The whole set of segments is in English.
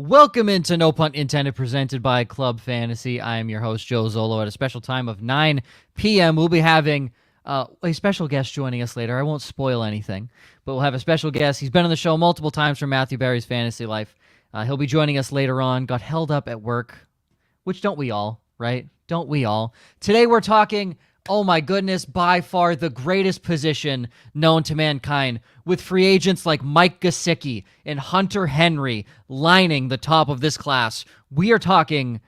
Welcome into No Punt Intended, presented by Club Fantasy. I am your host, Joe Zollo. At a special time of 9 p.m., we'll be having a special guest joining us later. I won't spoil anything, but we'll have a special guest. He's been on the show multiple times from Matthew Berry's Fantasy Life. He'll be joining us later on. Got held up at work, which don't we all, right? Don't we all? Today we're talking, oh my goodness, by far the greatest position known to mankind, with free agents like Mike Gesicki and Hunter Henry lining the top of this class. We are talking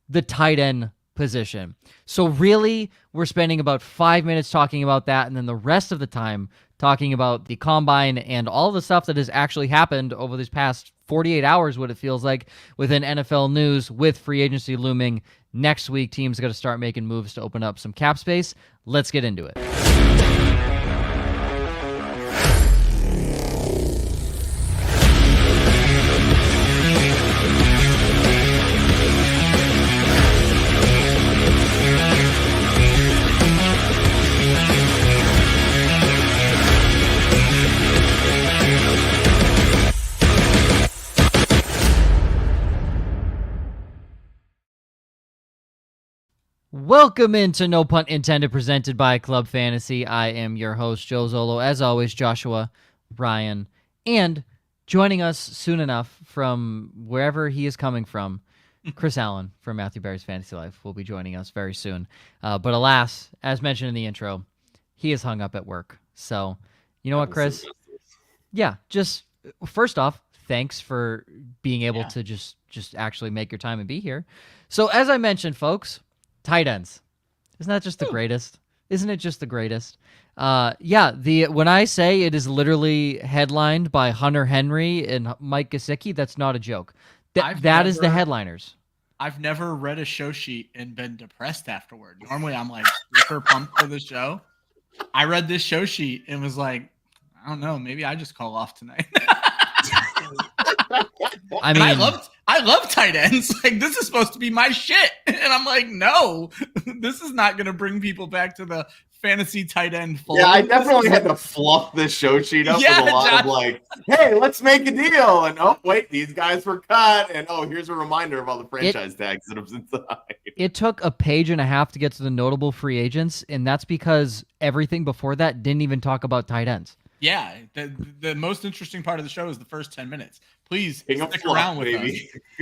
the tight end position. So really, we're spending about 5 minutes talking about that, and then the rest of the time talking about the combine and all the stuff that has actually happened over these past 48 hours, what it feels like, within NFL news, with free agency looming. Next week, teams are going to start making moves to open up some cap space. Let's get into it. Welcome into No Punt Intended, presented by Club Fantasy. I am your host, Joe Zollo. As always, Joshua, Ryan, and joining us soon enough from wherever he is coming from, Chris Allen from Matthew Berry's Fantasy Life will be joining us very soon. But alas, as mentioned in the intro, he is hung up at work. So, you know what, Chris? Yeah, just first off, thanks for being able to just actually make your time and be here. So, as I mentioned, folks, tight ends. Isn't that just the greatest? Isn't it just the greatest? When I say it is literally headlined by Hunter Henry and Mike Gesicki, that's not a joke. That is the headliners. I've never read a show sheet and been depressed afterward. Normally I'm like super pumped for the show. I read this show sheet and was like, I don't know, maybe I just call off tonight. I love tight ends. Like, this is supposed to be my shit. And I'm like, no, this is not going to bring people back to the fantasy tight end fold. Yeah, I definitely had to fluff this show sheet up with a lot of like, hey, let's make a deal. And oh, wait, these guys were cut. And oh, here's a reminder of all the franchise tags that was inside. It took a page and a half to get to the notable free agents. And that's because everything before that didn't even talk about tight ends. Yeah, the most interesting part of the show is the first 10 minutes. Please stick around with us.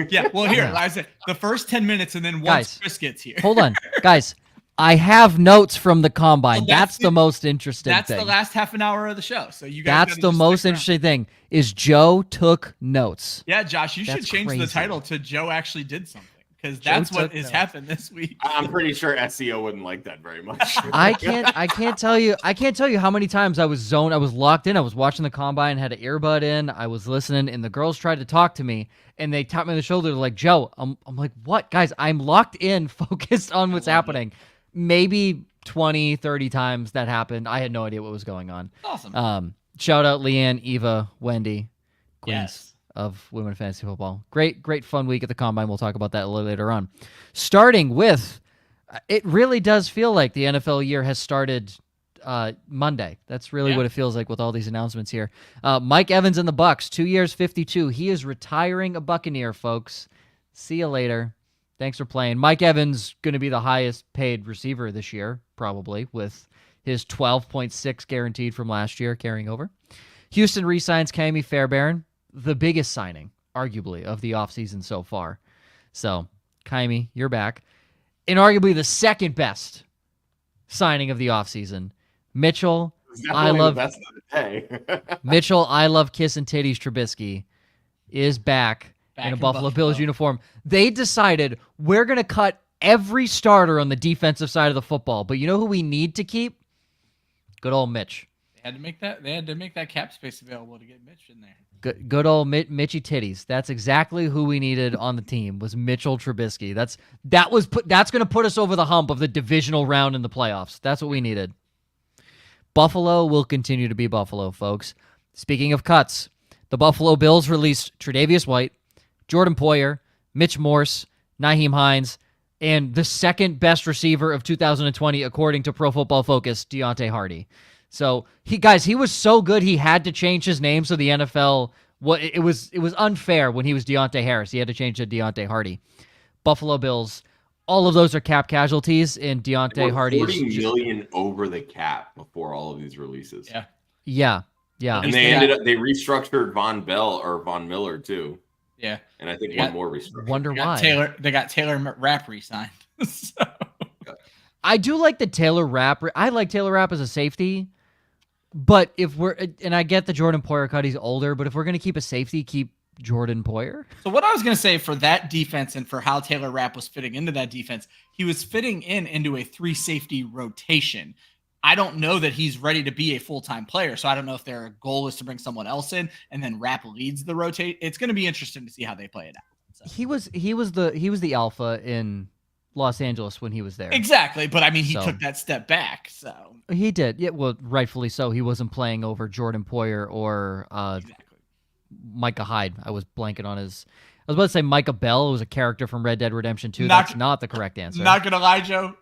Yeah, well, here, I said the first 10 minutes, and then once Chris gets here. Hold on, guys. I have notes from the combine. Well, that's the most interesting thing. That's the last half an hour of the show. So you guys. That's the most interesting thing. Is Joe took notes. Yeah, Josh, you should change the title to Joe actually did something. Because that's what has happened this week. I'm pretty sure SEO wouldn't like that very much. I can't tell you how many times I was locked in. I was watching the combine, had an earbud in, I was listening, and the girls tried to talk to me, and they tapped me on the shoulder. They're like, Joe, I'm like, what? Guys, I'm locked in, focused on what's happening. Maybe 20, 30 times that happened. I had no idea what was going on. Awesome. Shout out Leanne, Eva, Wendy, Queens. Of women fantasy football. Great fun week at the combine. We'll talk about that a little later on. Starting with, it really does feel like the NFL year has started Monday. That's really what it feels like with all these announcements here. Mike Evans in the Bucs, 2 years, 52. He is retiring a Buccaneer, folks. See you later. Thanks for playing. Mike Evans going to be the highest paid receiver this year, probably, with his 12.6 guaranteed from last year carrying over. Houston re-signs Kami Fairbairn, the biggest signing, arguably, of the offseason so far. So, Kami, you're back. And arguably the second best signing of the offseason, Mitchell, I love Mitchell, I love Kiss and Titties Trubisky is back in a Buffalo Bills uniform. They decided we're going to cut every starter on the defensive side of the football. But you know who we need to keep? Good old Mitch. They had to make that cap space available to get Mitch in there. Good old Mitchy Titties. That's exactly who we needed on the team, was Mitchell Trubisky. That's going to put us over the hump of the divisional round in the playoffs. That's what we needed. Buffalo will continue to be Buffalo, folks. Speaking of cuts, the Buffalo Bills released Tre'Davious White, Jordan Poyer, Mitch Morse, Nyheim Hines, and the second best receiver of 2020, according to Pro Football Focus, Deontay Hardy. So, he was so good he had to change his name so the NFL What it was unfair when he was Deontay Harris. He had to change to Deontay Hardy. Buffalo Bills, all of those are cap casualties, and Deontay Hardy is $40 million over the cap before all of these releases. Yeah. And they restructured Von Miller too. Yeah. And I think one more restructured. Wonder why. They got Taylor Rapp re-signed. So. I do like the Taylor Rapp. I like Taylor Rapp as a safety. But and I get the Jordan Poyer cut, he's older, but if we're going to keep a safety, keep Jordan Poyer. So what I was going to say for that defense and for how Taylor Rapp was fitting into that defense, he was fitting into a 3 safety rotation. I don't know that he's ready to be a full-time player. So I don't know if their goal is to bring someone else in and then Rapp leads the rotate. It's going to be interesting to see how they play it out. So. He was the alpha in Los Angeles when he was there. Exactly. But I mean, he took that step back. So he did. Yeah. Well, rightfully so. He wasn't playing over Jordan Poyer or Micah Hyde. I was blanking on his. I was about to say Micah Bell, who was a character from Red Dead Redemption 2. That's not the correct answer. Not gonna lie, Joe.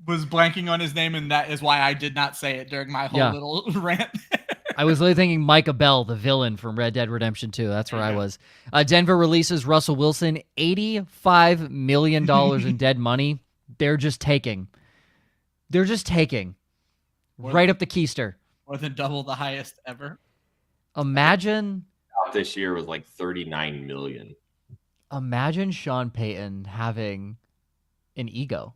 Was blanking on his name, and that is why I did not say it during my whole little rant. I was really thinking Micah Bell, the villain from Red Dead Redemption 2. That's where I was. Denver releases Russell Wilson, $85 million in dead money. They're just taking. Right up the keister. More than double the highest ever. Imagine. This year was like $39 million. Imagine Sean Payton having an ego.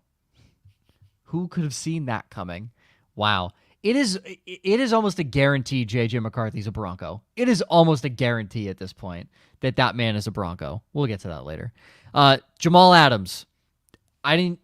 Who could have seen that coming? Wow. It is almost a guarantee JJ McCarthy's a Bronco. It is almost a guarantee at this point that man is a Bronco. We'll get to that later. Jamal Adams. I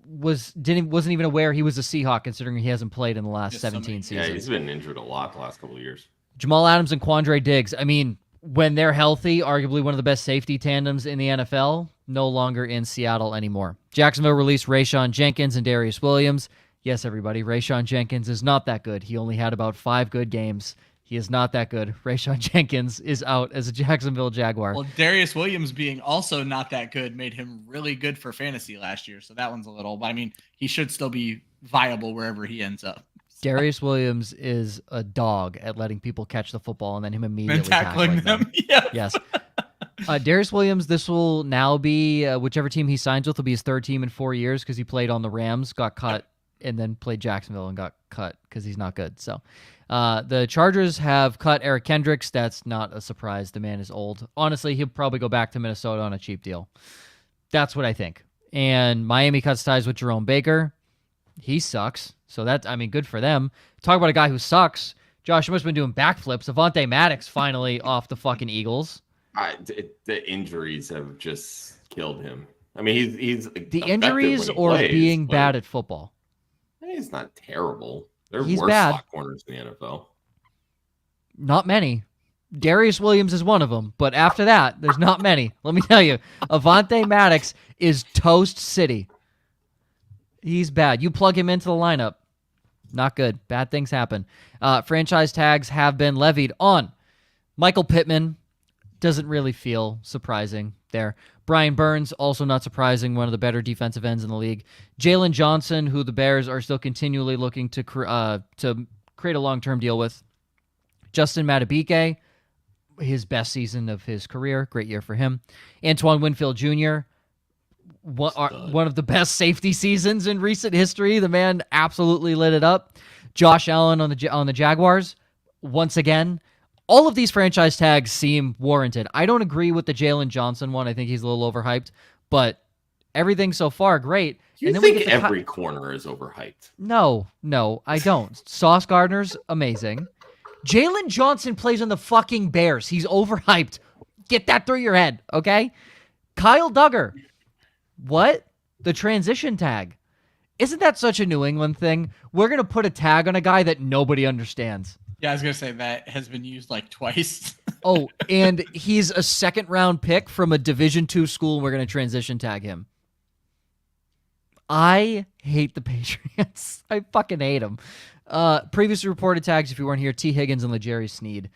wasn't even aware he was a Seahawk considering he hasn't played in the last 17 seasons. Yeah, he's been injured a lot the last couple of years. Jamal Adams and Quandre Diggs. I mean, when they're healthy, arguably one of the best safety tandems in the NFL, no longer in Seattle anymore. Jacksonville released Rayshon Jenkins and Darius Williams. Yes, everybody, Rayshon Jenkins is not that good. He only had about 5 good games. He is not that good. Rayshon Jenkins is out as a Jacksonville Jaguar. Well, Darius Williams being also not that good made him really good for fantasy last year. So that one's a little, but I mean, he should still be viable wherever he ends up. Darius Williams is a dog at letting people catch the football and then him immediately tackling them. Yeah. Yes. Darius Williams, this will now be whichever team he signs with will be his 3rd team in 4 years because he played on the Rams, got cut, and then played Jacksonville and got cut because he's not good. So the Chargers have cut Eric Kendricks. That's not a surprise. The man is old. Honestly, he'll probably go back to Minnesota on a cheap deal. That's what I think. And Miami cuts ties with Jerome Baker. He sucks. So good for them. Talk about a guy who sucks. Josh must have been doing backflips. Avonte Maddox finally off the fucking Eagles. The injuries have just killed him. I mean, he's the injuries or plays, being bad at football. He's not terrible. There are worse slot corners in the NFL. Not many. Darius Williams is one of them, but after that, there's not many. Let me tell you, Avonte Maddox is toast city. He's bad. You plug him into the lineup. Not good. Bad things happen. Franchise tags have been levied on Michael Pittman. Doesn't really feel surprising there. Brian Burns, also not surprising, one of the better defensive ends in the league. Jalen Johnson, who the Bears are still continually looking to create a long-term deal with. Justin Madubuike, his best season of his career. Great year for him. Antoine Winfield Jr., one of the best safety seasons in recent history. The man absolutely lit it up. Josh Allen on the Jaguars. Once again, all of these franchise tags seem warranted. I don't agree with the Jalen Johnson one. I think he's a little overhyped, but everything so far, great. You think every corner is overhyped? No, I don't. Sauce Gardner's amazing. Jalen Johnson plays on the fucking Bears. He's overhyped. Get that through your head, okay? Kyle Duggar. What? The transition tag. Isn't that such a New England thing? We're going to put a tag on a guy that nobody understands. Yeah, I was going to say that has been used like twice. Oh, and he's a second-round pick from a Division II school, and we're going to transition tag him. I hate the Patriots. I fucking hate them. Previously reported tags, if you weren't here, T. Higgins and LeJerry Sneed,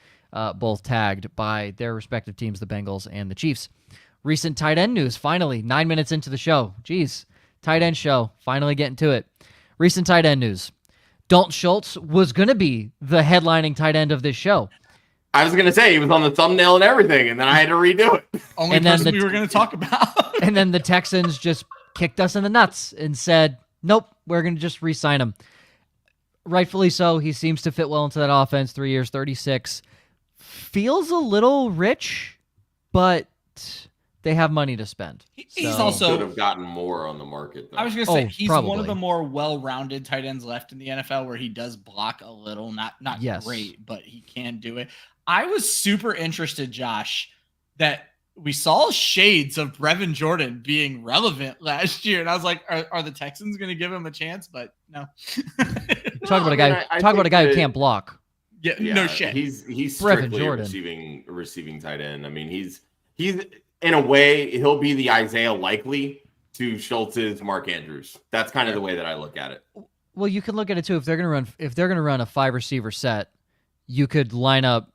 both tagged by their respective teams, the Bengals and the Chiefs. Recent tight end news, finally, 9 minutes into the show. Jeez, tight end show, finally getting to it. Recent tight end news. Dalton Schultz was going to be the headlining tight end of this show. I was going to say he was on the thumbnail and everything, and then I had to redo it. Only person we were going to talk about. And then the Texans just kicked us in the nuts and said, nope, we're going to just re-sign him. Rightfully so. He seems to fit well into that offense. 3 years, 36. Feels a little rich, but they have money to spend. He's also could have gotten more on the market, though. I was going to say, he's probably one of the more well-rounded tight ends left in the NFL where he does block a little, not Yes. great, but he can do it. I was super interested, Josh, that we saw shades of Brevin Jordan being relevant last year. And I was like, are the Texans going to give him a chance? But no. Talk about a guy who can't block. Yeah, no shit. He's strictly a receiving tight end. I mean, he's in a way, he'll be the Isaiah Likely to Schultz's Mark Andrews. That's kind of the way that I look at it. Well, you can look at it too. If they're gonna run a 5 receiver set, you could line up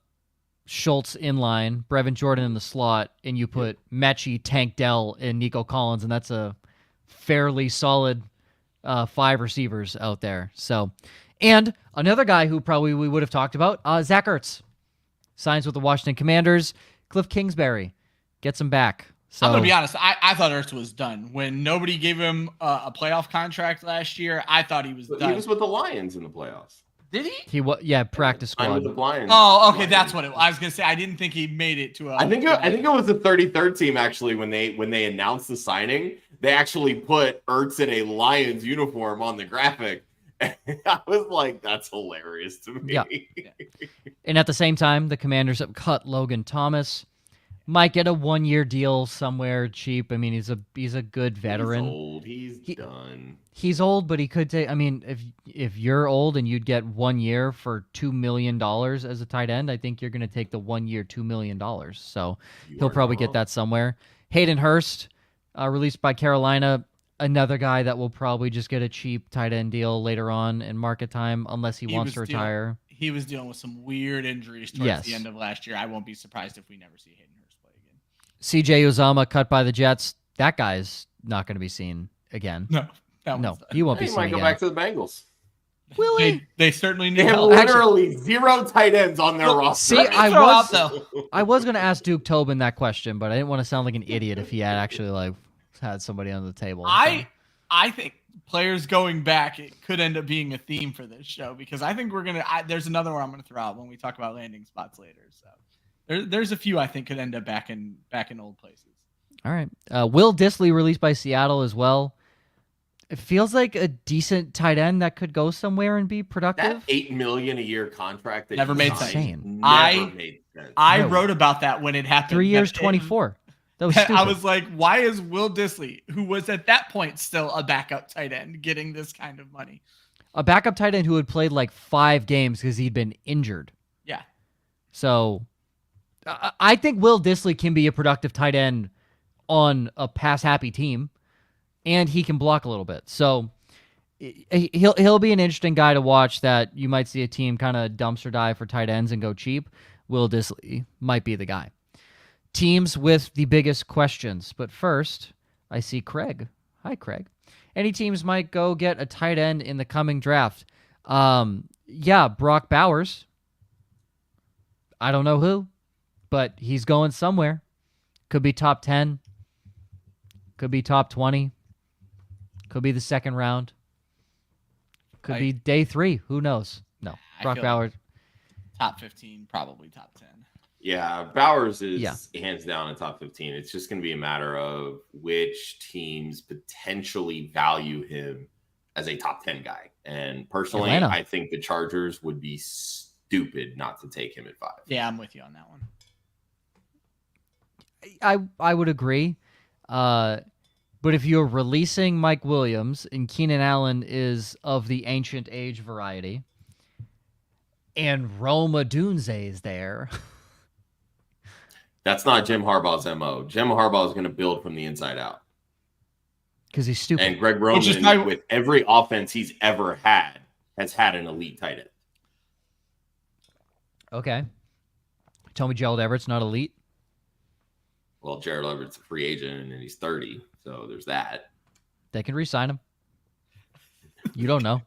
Schultz in line, Brevin Jordan in the slot, and you put Mechie, Tank Dell, and Nico Collins, and that's a fairly solid 5 receivers out there. So, and another guy who probably we would have talked about, Zach Ertz, signs with the Washington Commanders. Cliff Kingsbury gets him back. So, I'm going to be honest. I thought Ertz was done. When nobody gave him a playoff contract last year, I thought he was done. He was with the Lions in the playoffs. Did he? He was, practice squad. With the Lions. Oh, okay, that's what it was. I was going to say, I didn't think he made it to a... I think it was the 33rd team, actually, when they announced the signing. They actually put Ertz in a Lions uniform on the graphic. And I was like, that's hilarious to me. Yeah. And at the same time, the Commanders have cut Logan Thomas. Might get a 1-year deal somewhere cheap. I mean, he's a good veteran. He's old. He's done. He's old, but he could take. I mean, if you're old and you'd get 1 year for $2 million as a tight end, I think you're going to take the 1 year $2 million. So he'll probably get that somewhere. Hayden Hurst, released by Carolina, another guy that will probably just get a cheap tight end deal later on in market time, unless he wants to retire. He was dealing with some weird injuries towards the end of last year. I won't be surprised if we never see Hayden Hurst play again. CJ Uzomah cut by the Jets. That guy's not going to be seen again. No, he won't be seen again. He might go back to the Bengals. Will he? They certainly need They have help. literally 0 tight ends on their roster. See, I was going to ask Duke Tobin that question, but I didn't want to sound like an idiot if he had actually had somebody on the table. I think players going back, it could end up being a theme for this show, because I think there's another one I'm going to throw out when we talk about landing spots later. So there's a few I think could end up back in old places. All right. Will Dissly released by Seattle as well. It feels like a decent tight end that could go somewhere and be productive. That $8 million a year contract that never made sense. Insane. I wrote about that when it happened. 3 years, 24. That was stupid. I was like, why is Will Dissly, who was at that point still a backup tight end, getting this kind of money? A backup tight end who had played 5 games because he'd been injured. Yeah. So I think Will Dissly can be a productive tight end on a pass-happy team, and he can block a little bit. So he'll be an interesting guy to watch that you might see a team kind of dumpster dive for tight ends and go cheap. Will Dissly might be the guy. Teams with the biggest questions. But first, I see Craig. Hi, Craig. Any teams might go get a tight end in the coming draft? Brock Bowers. I don't know who, but he's going somewhere. Could be top 10. Could be top 20. Could be the second round. Could be day 3. Who knows? No. Brock Bowers. Top 15, probably top 10. Yeah, Bowers is hands down in top 15. It's just going to be a matter of which teams potentially value him as a top 10 guy. And personally, Atlanta. I think the Chargers would be stupid not to take him at 5. Yeah, I'm with you on that one. I would agree. But if you're releasing Mike Williams and Keenan Allen is of the ancient age variety, and Rome Odunze is there. That's not Jim Harbaugh's MO. Jim Harbaugh is going to build from the inside out. Because he's stupid. And Greg Roman, with every offense he's ever had, has had an elite tight end. Okay. Tell me Gerald Everett's not elite? Well, Gerald Everett's a free agent, and he's 30, so there's that. They can re-sign him. You don't know.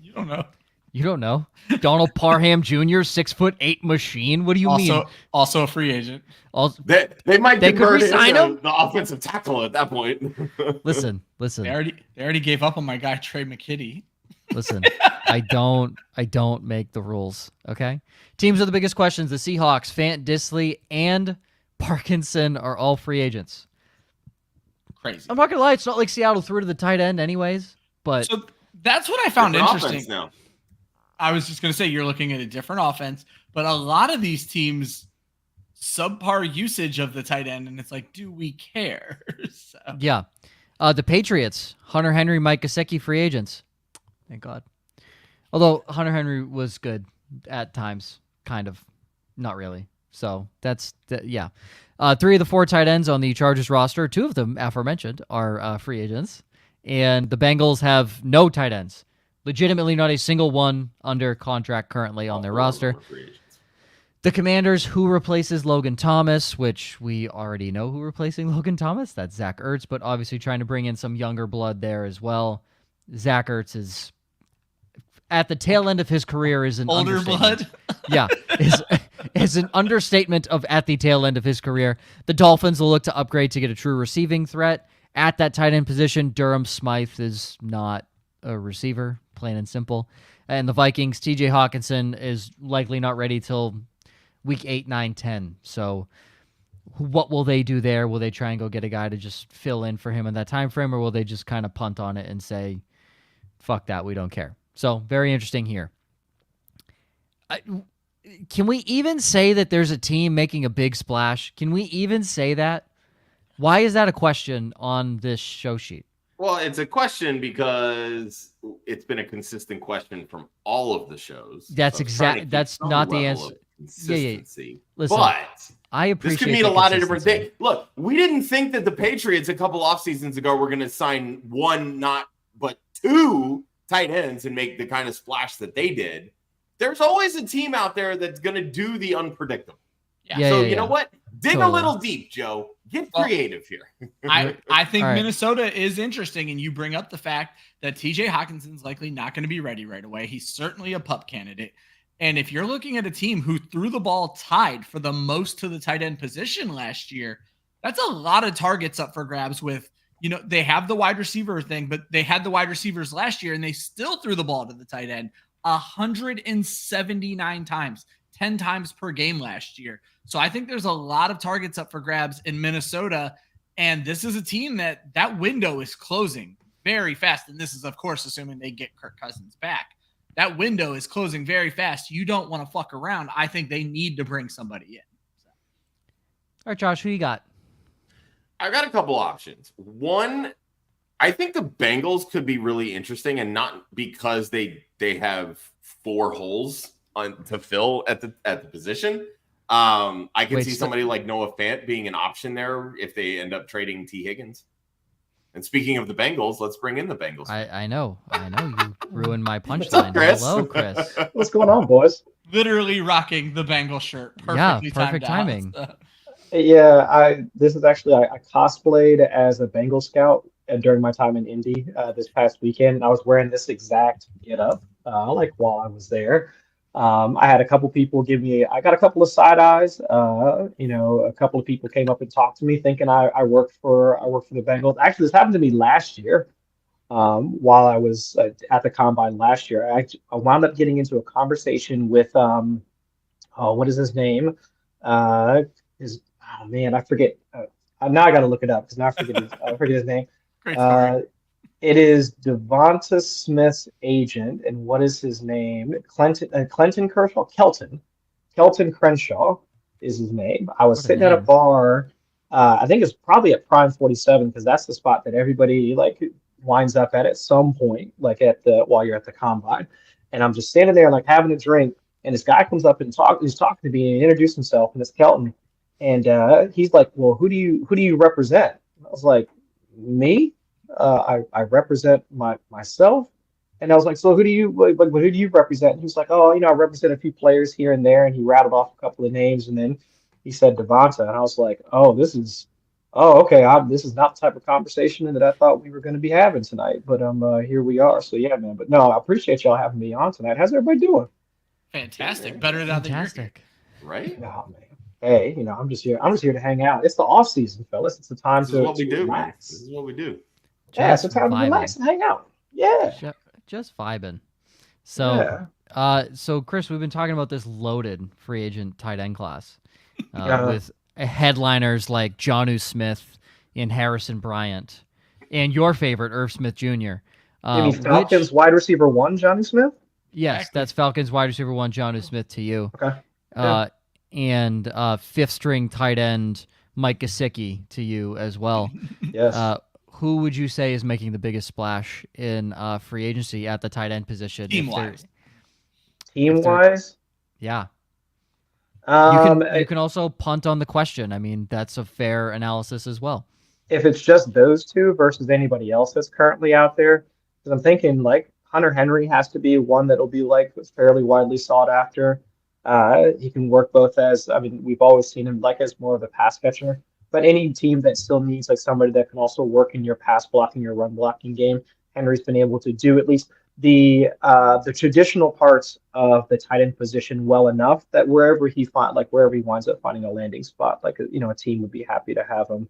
You don't know. You don't know. Donald Parham Jr., 6'8" machine. What do you mean? Also a free agent. Also, they might they could convert resign him. The offensive tackle at that point. Listen. They already gave up on my guy Trey McKitty. Listen, I don't make the rules. Okay. Teams are the biggest questions. The Seahawks, Fant, Disley, and Parkinson are all free agents. Crazy. I'm not gonna lie. It's not like Seattle threw to the tight end, anyways. But so that's what I found interesting. Now. I was just gonna say you're looking at a different offense, but a lot of these teams subpar usage of the tight end, and it's like, do we care? So. Yeah. The Patriots, Hunter Henry, Mike Gesicki, free agents. Thank God. Although Hunter Henry was good at times, kind of, not really. So yeah. 3 of the 4 tight ends on the Chargers roster, 2 of them aforementioned are free agents, and the Bengals have no tight ends. Legitimately, not a single one under contract currently on their roster. The Commanders, who replaces Logan Thomas, which we already know who replacing Logan Thomas. That's Zach Ertz, but obviously trying to bring in some younger blood there as well. Zach Ertz is at the tail end of his career is an older understatement. blood. Yeah, is an understatement of at the tail end of his career. The Dolphins will look to upgrade to get a true receiving threat at that tight end position. Durham Smythe is not a receiver, plain and simple. And the Vikings, TJ Hawkinson is likely not ready till week 8, 9, 10. So what will they do there? Will they try and go get a guy to just fill in for him in that time frame, or will they just kind of punt on it and say, fuck that, we don't care? So very interesting here. Can we even say that there's a team making a big splash? Can we even say that? Why is that a question on this show sheet? Well, it's a question because it's been a consistent question from all of the shows. That's that's not the answer. Consistency. Yeah. Listen, but I appreciate this could mean a lot of different things. Look, we didn't think that the Patriots a couple off seasons ago were going to sign 1, but 2 tight ends and make the kind of splash that they did. There's always a team out there that's going to do the unpredictable. So you know what? Dig a little deep, Joe. Get creative here. I think Minnesota is interesting, and you bring up the fact that TJ Hawkinson's likely not going to be ready right away. He's certainly a pup candidate. And if you're looking at a team who threw the ball tied for the most to the tight end position last year, that's a lot of targets up for grabs with, they have the wide receiver thing, but they had the wide receivers last year, and they still threw the ball to the tight end 179 times, 10 times per game last year. So I think there's a lot of targets up for grabs in Minnesota, and this is a team that window is closing very fast. And this is, of course, assuming they get Kirk Cousins back. That window is closing very fast. You don't want to fuck around. I think they need to bring somebody in. So. All right, Josh, who you got? I got a couple options. One, I think the Bengals could be really interesting, and not because they have 4 holes to fill at the position. I can see somebody like Noah Fant being an option there if they end up trading T. Higgins. And speaking of the Bengals, let's bring in the Bengals. I know. You ruined my punchline. What's up, Chris? Hello, Chris. What's going on, boys? Literally rocking the Bengal shirt. Perfect timing. Yeah, this is actually I cosplayed as a Bengal scout during my time in Indy this past weekend. And I was wearing this exact getup while I was there. I had a couple people I got a couple of side eyes. A couple of people came up and talked to me thinking I worked for the Bengals. Actually, this happened to me last year. While I was at the combine last year, I wound up getting into a conversation with what is his name? I forget. Now I got to look it up because now I forget his name. Great story. It is Devonta Smith's agent, and what is his name? Clinton Kershaw? Kelton Crenshaw is his name. I was sitting at a bar. I think it's probably at Prime 47 because that's the spot that everybody winds up at some point, while you're at the combine. And I'm just standing there having a drink, and this guy comes up and he's talking to me and introduced himself, and it's Kelton. And he's like, "Well, who do you represent?" I was like, "Me? I represent myself." And I was like, "So who do you represent?" And he was like, "Oh, I represent a few players here and there." And he rattled off a couple of names, and then he said Devonta, and I was like, "Oh, this is Oh, okay. This is not the type of conversation that I thought we were going to be having tonight, but here we are. So yeah, man. But no, I appreciate y'all having me on tonight. How's everybody doing? Fantastic. Better now that you're here. Fantastic. Right? Oh man. Hey, I'm just here. I'm just here to hang out. It's the off season, fellas. It's the time This is what we to do, man. relax. This is what we do. Yeah, it's the Just time to relax vibing. and hang out. Yeah. Just vibing. So, Yeah. so Chris, we've been talking about this loaded free agent tight end class Yeah. with headliners like Jonnu Smith and Harrison Bryant, and your favorite Irv Smith Jr. You mean which- Falcons wide receiver 1, Johnny Smith? yes, that's Falcons wide receiver 1, Jonnu Smith to you. Okay. And fifth string tight end Mike Gesicki to you as well. Yes. Who would you say is making the biggest splash in free agency at the tight end position? Team-wise. Team wise, Yeah. um, You can also punt on the question. I mean, that's a fair analysis as well. if it's just those two versus anybody else that's currently out there, because I'm thinking like Hunter Henry has to be one that'll be like fairly widely sought after. He can work both we've always seen him like as more of a pass catcher, but any team that still needs like somebody that can also work in your pass blocking, your run blocking game, Henry's been able to do at least the traditional parts of the tight end position well enough that wherever he winds up finding a landing spot, a team would be happy to have him.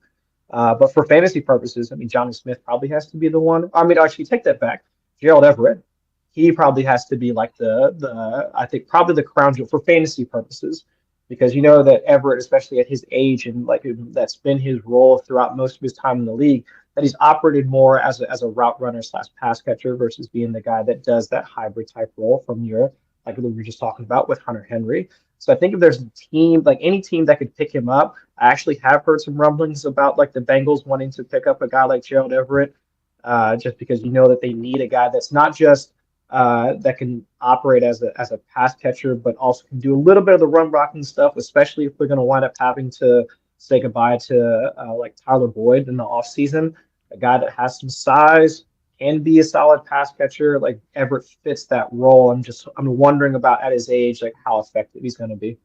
But for fantasy purposes, I mean, Johnny Smith probably has to be the one. I mean, actually, take that back. Gerald Everett, he probably has to be like I think probably the crown jewel for fantasy purposes, because you know that Everett, especially at his age and like that's been his role throughout most of his time in the league, that he's operated more as a route runner / pass catcher versus being the guy that does that hybrid type role from your like we were just talking about with Hunter Henry. So I think if there's a team, like any team that could pick him up, I actually have heard some rumblings about like the Bengals wanting to pick up a guy like Gerald Everett, just because you know that they need a guy that's not just that can operate as a pass catcher, but also can do a little bit of the run blocking stuff, especially if they're going to wind up having to say goodbye to like Tyler Boyd in the offseason, a guy that has some size, can be a solid pass catcher. Like Everett fits that role. I'm wondering about at his age, like how effective he's going to be.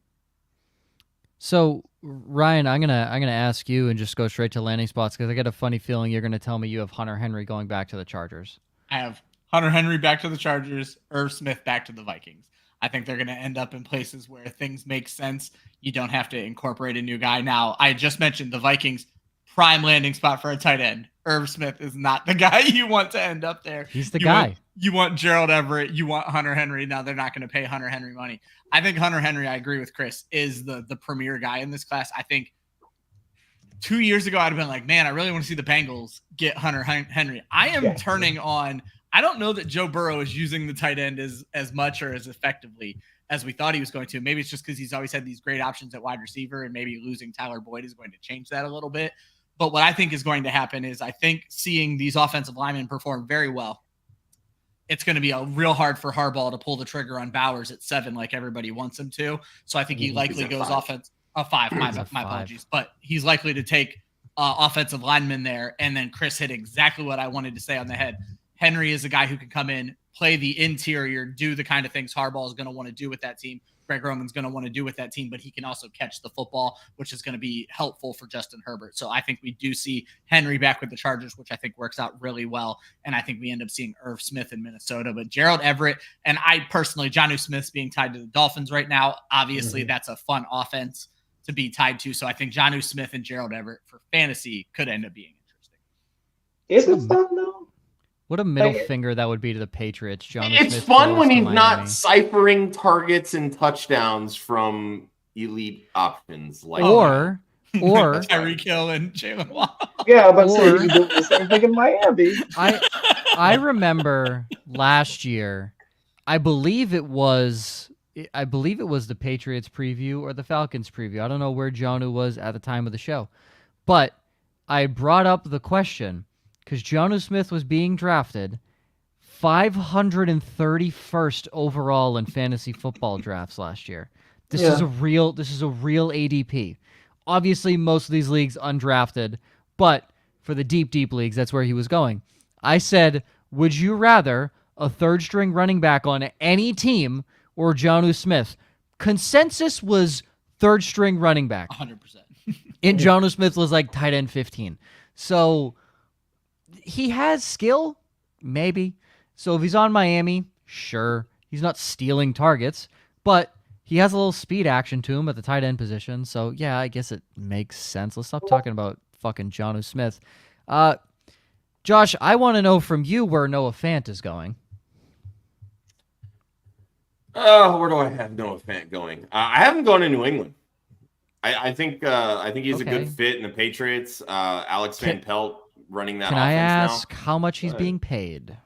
So Ryan, I'm gonna ask you and just go straight to landing spots because I get a funny feeling you're gonna tell me you have Hunter Henry going back to the Chargers. I have Hunter Henry back to the Chargers, Irv Smith back to the Vikings. I think they're going to end up in places where things make sense. You don't have to incorporate a new guy. Now, I just mentioned the Vikings, prime landing spot for a tight end. Irv Smith is not the guy you want to end up there. He's the guy. You want Gerald Everett. You want Hunter Henry. Now, they're not going to pay Hunter Henry money. I think Hunter Henry, I agree with Chris, is the premier guy in this class. I think 2 years ago, I'd have been like, man, I really want to see the Bengals get Hunter Henry. I am turning on. I don't know that Joe Burrow is using the tight end as much or as effectively as we thought he was going to. Maybe it's just because he's always had these great options at wide receiver, and maybe losing Tyler Boyd is going to change that a little bit. But what I think is going to happen is I think seeing these offensive linemen perform very well, it's going to be a real hard for Harbaugh to pull the trigger on Bowers at 7 like everybody wants him to. So I think he likely goes offense a 5. My apologies. But he's likely to take offensive linemen there. And then Chris hit exactly what I wanted to say on the head. Henry is a guy who can come in, play the interior, do the kind of things Harbaugh is going to want to do with that team. Greg Roman's going to want to do with that team, but he can also catch the football, which is going to be helpful for Justin Herbert. So I think we do see Henry back with the Chargers, which I think works out really well. And I think we end up seeing Irv Smith in Minnesota, but Gerald Everett, and I personally, Jonnu Smith's being tied to the Dolphins right now. Obviously that's a fun offense to be tied to. So I think Jonnu Smith and Gerald Everett for fantasy could end up being interesting. Is it fun though? What a middle finger that would be to the Patriots. It's Smith fun when goes to he's Miami. not ciphering targets and touchdowns from elite options like or Tyreek Hill and Jaylen Waddle. Yeah, but you do the same thing in Miami. I remember last year, I believe it was the Patriots preview or the Falcons preview. I don't know where Jonnu was at the time of the show, but I brought up the question because Jonnu Smith was being drafted 531st overall in fantasy football drafts last year. This is a real ADP. Obviously, most of these leagues undrafted, but for the deep leagues, that's where he was going. I said, would you rather a third-string running back on any team or Jonnu Smith? Consensus was third-string running back. 100%. And Jonnu Smith was like tight end 15. So he has skill, maybe. So if he's on Miami, sure. He's not stealing targets, but he has a little speed action to him at the tight end position. So yeah, I guess it makes sense. Let's stop talking about fucking Jonnu Smith. Josh, I want to know from you where Noah Fant is going. Where do I have Noah Fant going? I have him going to New England. I think he's a good fit in the Patriots. Alex Van Pelt running that. Can offense I ask now. how much he's being paid?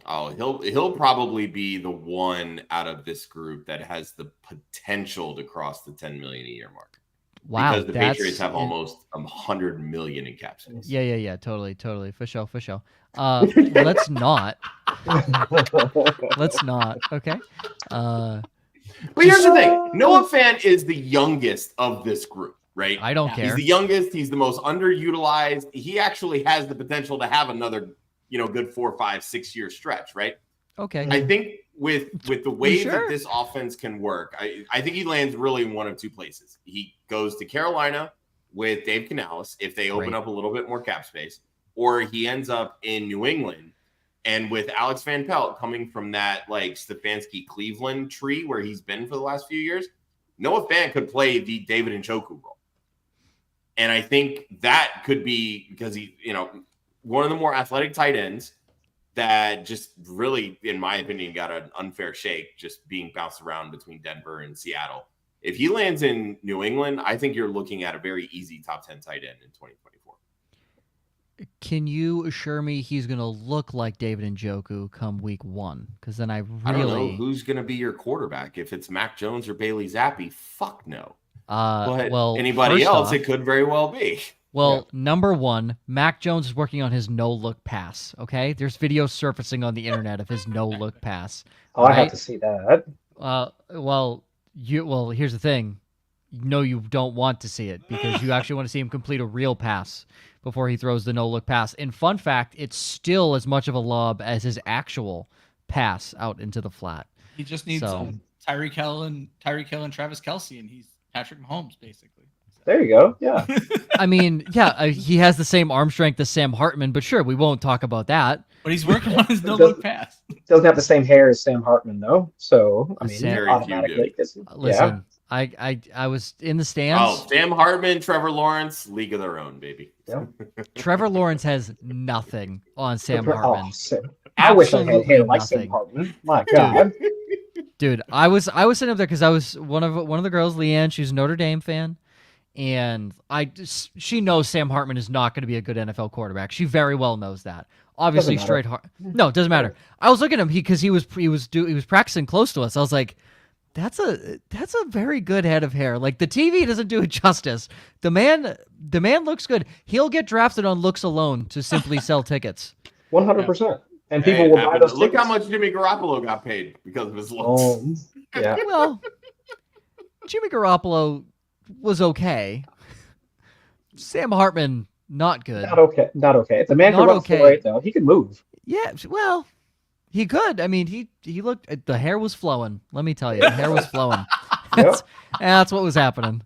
Oh, he'll probably be the one out of this group that has the potential to cross the 10 million a year mark. Wow, because the Patriots have almost 100 million in cap space. Yeah, totally, for sure. Let's not. Let's not. Okay. But here's the thing: Noah Fant is the youngest of this group, right? I don't care. He's the youngest. He's the most underutilized. He actually has the potential to have another, good 4, 5, 6 year stretch, right? Okay. I think with the way that this offense can work, I think he lands really in one of two places. He goes to Carolina with Dave Canales if they open up a little bit more cap space, or he ends up in New England. And with Alex Van Pelt coming from that like Stefanski Cleveland tree where he's been for the last few years, Noah Fant could play the David Njoku role. And I think that could be because he, one of the more athletic tight ends that just really, in my opinion, got an unfair shake just being bounced around between Denver and Seattle. If he lands in New England, I think you're looking at a very easy top 10 tight end in 2024. Can you assure me he's going to look like David Njoku come week 1? Because then I don't know who's going to be your quarterback. If it's Mac Jones or Bailey Zappi, fuck no. But anybody else, it could very well be. Well, number one, Mac Jones is working on his no-look pass, okay? There's videos surfacing on the internet of his no-look pass. Oh, right? I have to see that. Here's the thing. No, you don't want to see it because you actually want to see him complete a real pass before he throws the no-look pass. And fun fact, it's still as much of a lob as his actual pass out into the flat. He just needs Tyreek Hill and Travis Kelce, and he's Patrick Mahomes, basically. There you go. Yeah. I mean, he has the same arm strength as Sam Hartman, but sure, we won't talk about that. But he's working on his no-look pass. Doesn't have the same hair as Sam Hartman, though. So, I mean, automatically. Listen, I was in the stands. Oh, Sam Hartman, Trevor Lawrence, league of their own, baby. Yeah. Trevor Lawrence has nothing on Sam Hartman. I wish I had hair like Sam Hartman. My God. Dude, I was sitting up there because I was one of the girls, Leanne. She's a Notre Dame fan. And she knows Sam Hartman is not going to be a good NFL quarterback. She very well knows that. Obviously, No, it doesn't matter. I was looking at him because he was practicing close to us. I was like, that's a very good head of hair. Like the TV doesn't do it justice. The man looks good. He'll get drafted on looks alone to simply sell tickets. 100%. And people will buy those tickets. Look how much Jimmy Garoppolo got paid because of his looks. Yeah. Well, Jimmy Garoppolo was okay. Sam Hartman, not good. Not okay. If the man could run for it, though, he could move. Yeah, well, he could. I mean, he looked. The hair was flowing. Let me tell you, the hair was flowing. That's what was happening.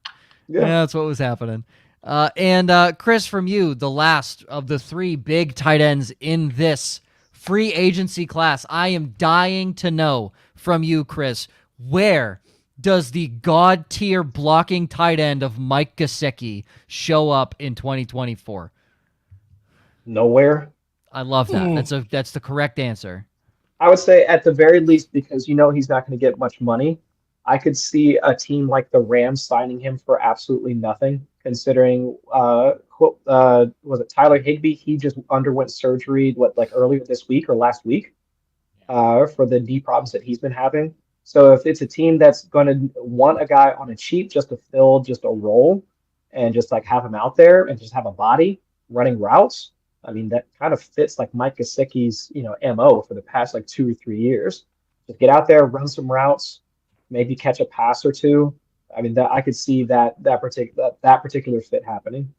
Yeah, that's what was happening. And Chris, from you, the last of the 3 big tight ends in this free agency class. I am dying to know from you, Chris, where does the god tier blocking tight end of Mike Gesicki show up in 2024? Nowhere. I love that. That's the correct answer. I would say at the very least, because he's not going to get much money, I could see a team like the Rams signing him for absolutely nothing, considering was it Tyler Higbee? He just underwent surgery earlier this week or last week for the knee problems that he's been having. So if it's a team that's going to want a guy on a cheap just to fill just a role and just have him out there and just have a body running routes, I mean, that kind of fits like Mike Gesicki's, MO for the past 2 or 3 years. Just get out there, run some routes, maybe catch a pass or two. I mean, I could see that particular fit happening.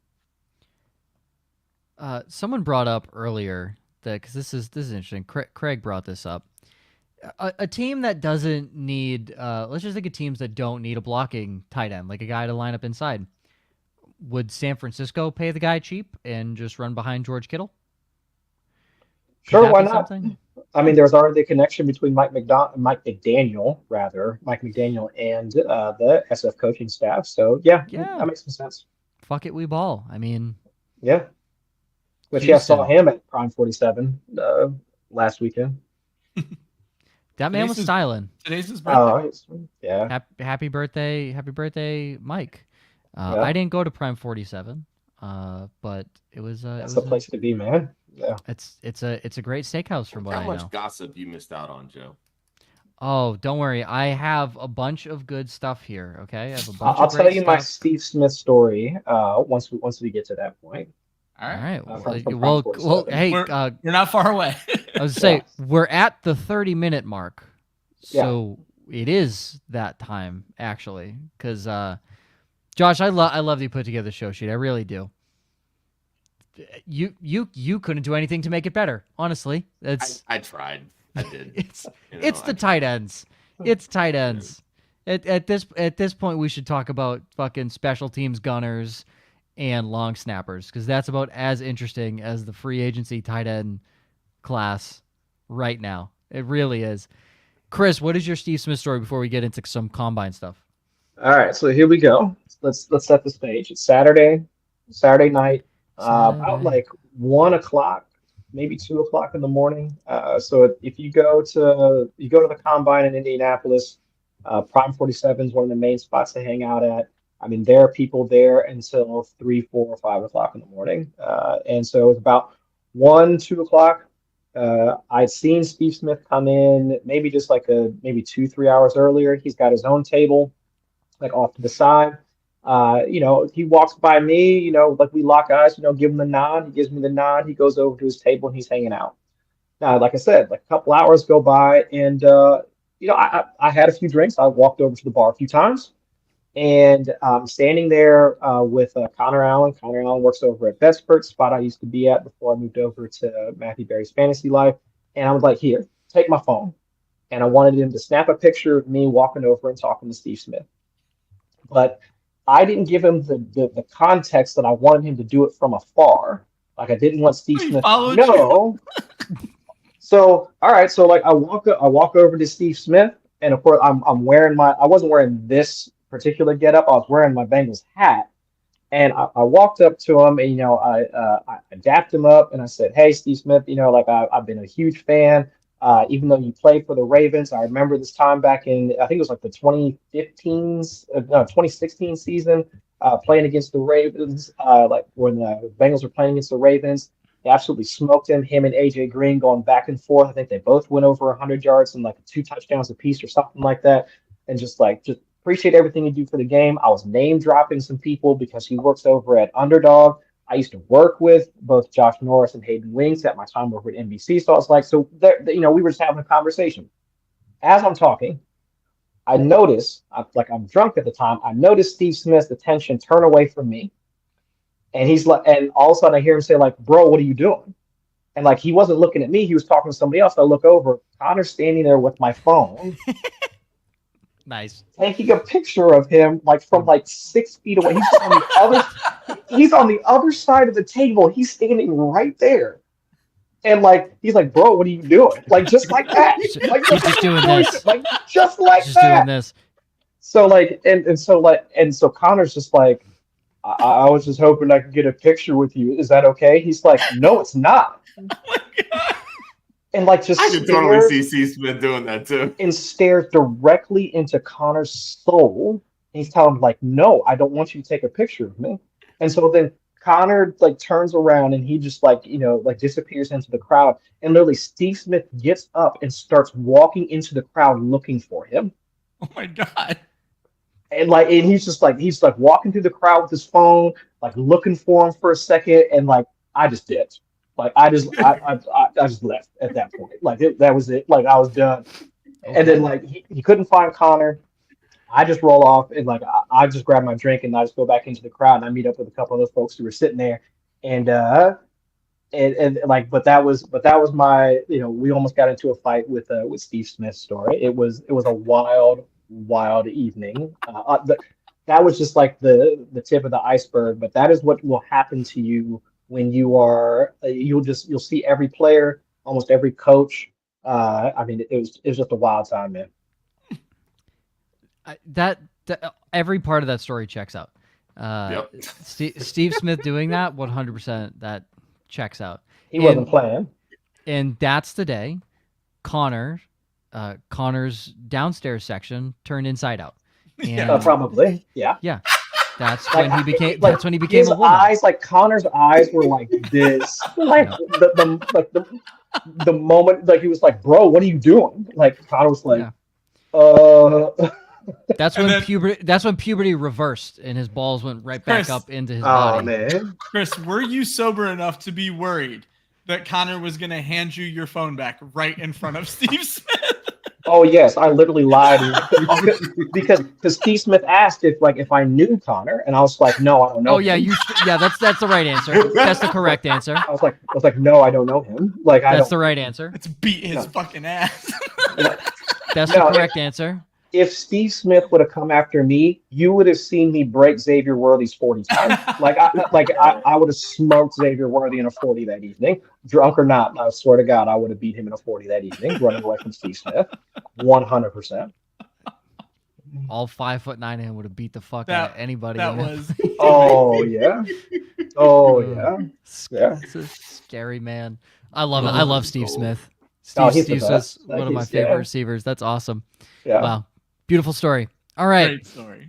Someone brought up earlier that because this is interesting. Craig brought this up. A team that doesn't need, let's just think of teams that don't need a blocking tight end, like a guy to line up inside. would San Francisco pay the guy cheap and just run behind George Kittle? Sure, why not? Something? I mean, there's already a connection between Mike McDaniel, and the SF coaching staff. So yeah, that makes some sense. Fuck it, we ball. I mean, yeah. Which I saw him at Prime 47 last weekend. That man was styling. Today's his birthday. Yeah. Happy birthday, Mike. I didn't go to Prime 47, but it was. That's the place to be, man. Yeah. It's a great steakhouse from what I know. How much gossip you missed out on, Joe? Oh, don't worry. I have a bunch of good stuff here. Okay, I have a bunch. I'll tell you my Steve Smith story once we get to that point. All right. Well, hey, we're not far away. I was say we're at the 30-minute mark, so it is that time actually. Because Josh, I love that you put together the show sheet. I really do. You couldn't do anything to make it better. Honestly, I tried. I did. It's the tight ends. It's tight ends. At this point, we should talk about fucking special teams gunners and long snappers, because that's about as interesting as the free agency tight end class right now. It really is. Chris, what is your Steve Smith story before we get into some combine stuff? All right, so here we go. Let's set the stage. It's Saturday night, about like 1 o'clock, maybe 2 o'clock in the morning. So if you go to the combine in Indianapolis, Prime 47 is one of the main spots to hang out at. I mean, there are people there until 3, 4, or 5 o'clock in the morning. And so it's about 1, 2 o'clock. I'd seen Steve Smith come in maybe just like maybe 2, 3 hours earlier. He's got his own table, like off to the side. He walks by me, like we lock eyes, give him the nod. He gives me the nod. He goes over to his table and he's hanging out. Now, like I said, like a couple hours go by and, I had a few drinks. I walked over to the bar a few times. And standing there with Connor Allen. Connor Allen works over at Betspert, spot I used to be at before I moved over to Matthew Berry's Fantasy Life. And I was like, here, take my phone. And I wanted him to snap a picture of me walking over and talking to Steve Smith. But I didn't give him the context that I wanted him to do it from afar. Like I didn't want Steve Smith to know. So, all right. So like I walk over to Steve Smith, and of course I'm wearing I wasn't wearing this particular getup. I was wearing my Bengals hat, and I walked up to him, and I dapped him up, and I said, "Hey, Steve Smith, I've been a huge fan. Even though you played for the Ravens, I remember this time back in I think it was like the 2016 season, playing against the Ravens, like when the Bengals were playing against the Ravens." They absolutely smoked him and AJ Green going back and forth. I think they both went over 100 yards and like 2 touchdowns apiece or something like that. And just appreciate everything you do for the game. I was name dropping some people because he works over at Underdog. I used to work with both Josh Norris and Hayden Wings at my time over at NBC. So I was like, we were just having a conversation. As I'm talking, I notice, I'm drunk at the time, I noticed Steve Smith's attention turn away from me. And he's like, and all of a sudden I hear him say, like, bro, what are you doing? And like, he wasn't looking at me. He was talking to somebody else. I look over, Connor's standing there with my phone. Nice. Taking a picture of him, like from 6 feet away. He's on the other side of the table. He's standing right there. And like, he's like, bro, what are you doing? Like, just like that. Like, he's just doing this. Like, just like just that. Doing this. So like, and so Connor's just like, I was just hoping I could get a picture with you. Is that okay? He's like, no, it's not. Oh my God. And like just I can totally see C. Smith doing that too. And stares directly into Connor's soul. And he's telling him like, no, I don't want you to take a picture of me. And so then Connor like turns around and he just disappears into the crowd. And literally Steve Smith gets up and starts walking into the crowd looking for him. Oh my God. And he's walking through the crowd with his phone, like looking for him for a second, and like I just dipped. Like I just left at that point. Like that was it. Like I was done. Okay. And then like he couldn't find Connor. I just roll off and like I just grab my drink and I just go back into the crowd and I meet up with a couple of those folks who were sitting there. And that was my we almost got into a fight with Steve Smith's story. It was a wild evening. that was just like the tip of the iceberg. But that is what will happen to you when you are you'll see every player, almost every coach. I mean, it was just a wild time, man. That every part of that story checks out. Steve Smith doing that 100%, that checks out. He wasn't playing, and that's the day Connor's downstairs section turned inside out. And probably, yeah. That's when he became. That's when he became his a woman. eyes, like Connor's eyes, were like this. Like the moment, like he was like, "Bro, what are you doing?" Like Connor was like, That's when puberty. That's when puberty reversed, and his balls went right back up into his body. Oh man, Chris, were you sober enough to be worried that Connor was going to hand you your phone back right in front of Steve Smith? Oh yes, I literally lied because Steve Smith asked if I knew Connor, and I was like, no, I don't know. Oh yeah, him. That's the right answer. That's the correct answer. I was like, no, I don't know him. Like that's the right answer. Let's beat his fucking ass. That's the correct answer. If Steve Smith would have come after me, you would have seen me break Xavier Worthy's 40 times. I would have smoked Xavier Worthy in a 40 that evening. Drunk or not, I swear to God, I would have beat him in a 40 that evening, running away from Steve Smith. 100%. All 5'9" of him would have beat the fuck out of anybody. That was. Oh yeah. Oh yeah. Yeah. It's a scary man. I love it. I love Steve Smith. He's Steve Smith's one of my favorite receivers. That's awesome. Yeah. Wow. Beautiful story. All right. Great story.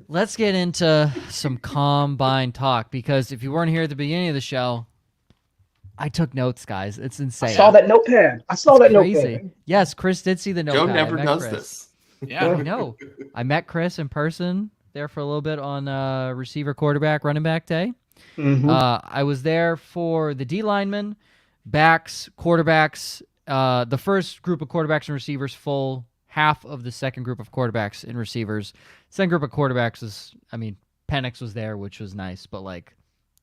Let's get into some combine talk, because if you weren't here at the beginning of the show, I took notes, guys. It's insane. I saw that notepad. Notepad. Yes, Chris did see the notepad. Joe never does Chris. this. Yeah. I know. I met Chris in person there for a little bit on receiver, quarterback, running back day. Mm-hmm. I was there for the D linemen, backs, quarterbacks, the first group of quarterbacks and receivers full, half of the second group of quarterbacks and receivers. Second group of quarterbacks was, Penix was there, which was nice, but